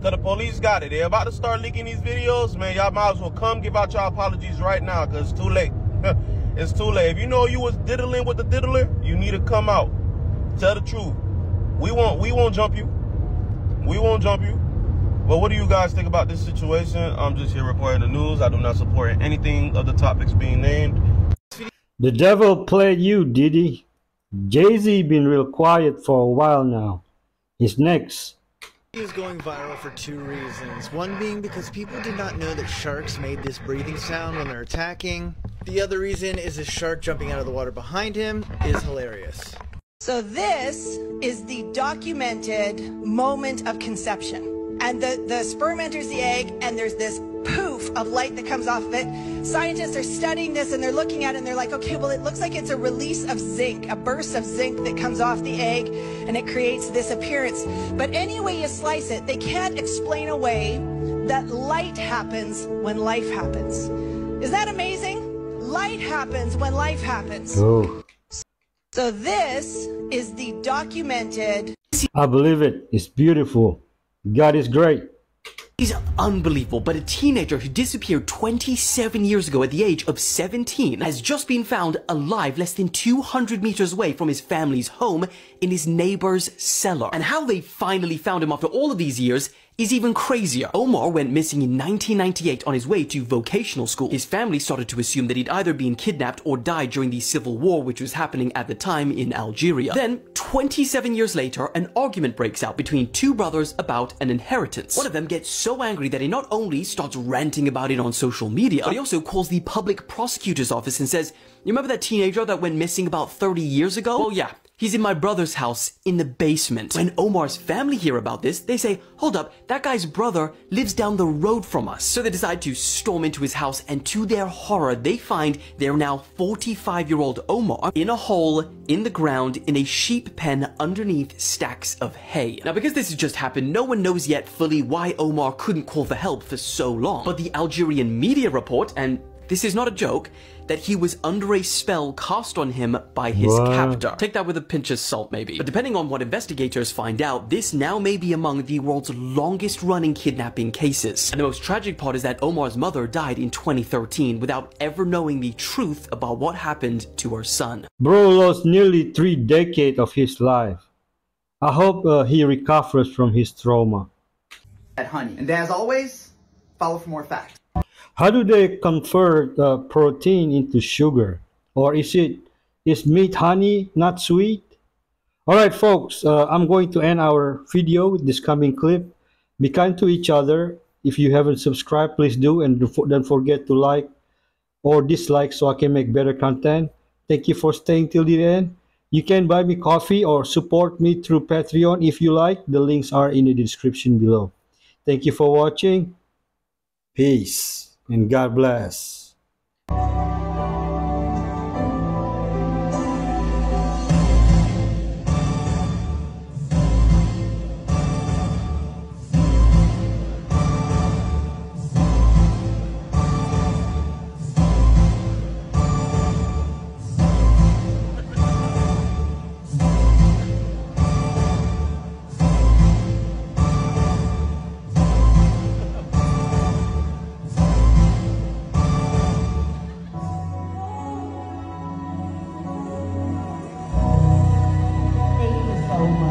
Cause the police got it. They're about to start leaking these videos, man. Y'all might as well come give out your apologies right now, cause it's too late. It's too late. If you know you was diddling with the diddler, you need to come out. Tell the truth. We won't jump you. We won't jump you. But what do you guys think about this situation? I'm just here reporting the news. I do not support anything of the topics being named. The devil played you, Diddy. Jay-Z been real quiet for a while now. He's next. He is going viral for two reasons. One being because people did not know that sharks made this breathing sound when they're attacking. The other reason is a shark jumping out of the water behind him is hilarious. So this is the documented moment of conception. And the sperm enters the egg, and there's this poof of light that comes off of it. Scientists are studying this, and they're looking at it, and they're like, okay, well, it looks like it's a release of zinc, a burst of zinc that comes off the egg, and it creates this appearance. But any way you slice it, they can't explain away that light happens when life happens. Is that amazing? Light happens when life happens. Oh. So this is the documented... I believe it. It's beautiful. God is great. He's unbelievable, but a teenager who disappeared 27 years ago at the age of 17 has just been found alive less than 200 meters away from his family's home in his neighbor's cellar. And how they finally found him after all of these years is even crazier. Omar went missing in 1998 on his way to vocational school. His family started to assume that he'd either been kidnapped or died during the civil war which was happening at the time in Algeria. Then, 27 years later, an argument breaks out between two brothers about an inheritance. One of them gets so angry that he not only starts ranting about it on social media, but he also calls the public prosecutor's office and says, "You remember that teenager that went missing about 30 years ago? Well, yeah. He's in my brother's house in the basement." When Omar's family hear about this, they say, "Hold up, that guy's brother lives down the road from us." So they decide to storm into his house, and to their horror, they find their now 45-year-old Omar in a hole in the ground in a sheep pen underneath stacks of hay. Now, because this has just happened, no one knows yet fully why Omar couldn't call for help for so long. But the Algerian media report, and this is not a joke, that he was under a spell cast on him by his captor. Take that with a pinch of salt, maybe. But depending on what investigators find out, this now may be among the world's longest running kidnapping cases. And the most tragic part is that Omar's mother died in 2013 without ever knowing the truth about what happened to her son. Bro lost nearly 3 decades of his life. I hope he recovers from his trauma. Honey. And as always, follow for more facts. How do they convert protein into sugar? Or is meat honey, not sweet? Alright folks, I'm going to end our video with this coming clip. Be kind to each other. If you haven't subscribed, please do, and don't forget to like or dislike so I can make better content. Thank you for staying till the end. You can buy me coffee or support me through Patreon if you like. The links are in the description below. Thank you for watching. Peace and God bless.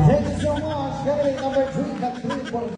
Thank you so much. Number 3, complete.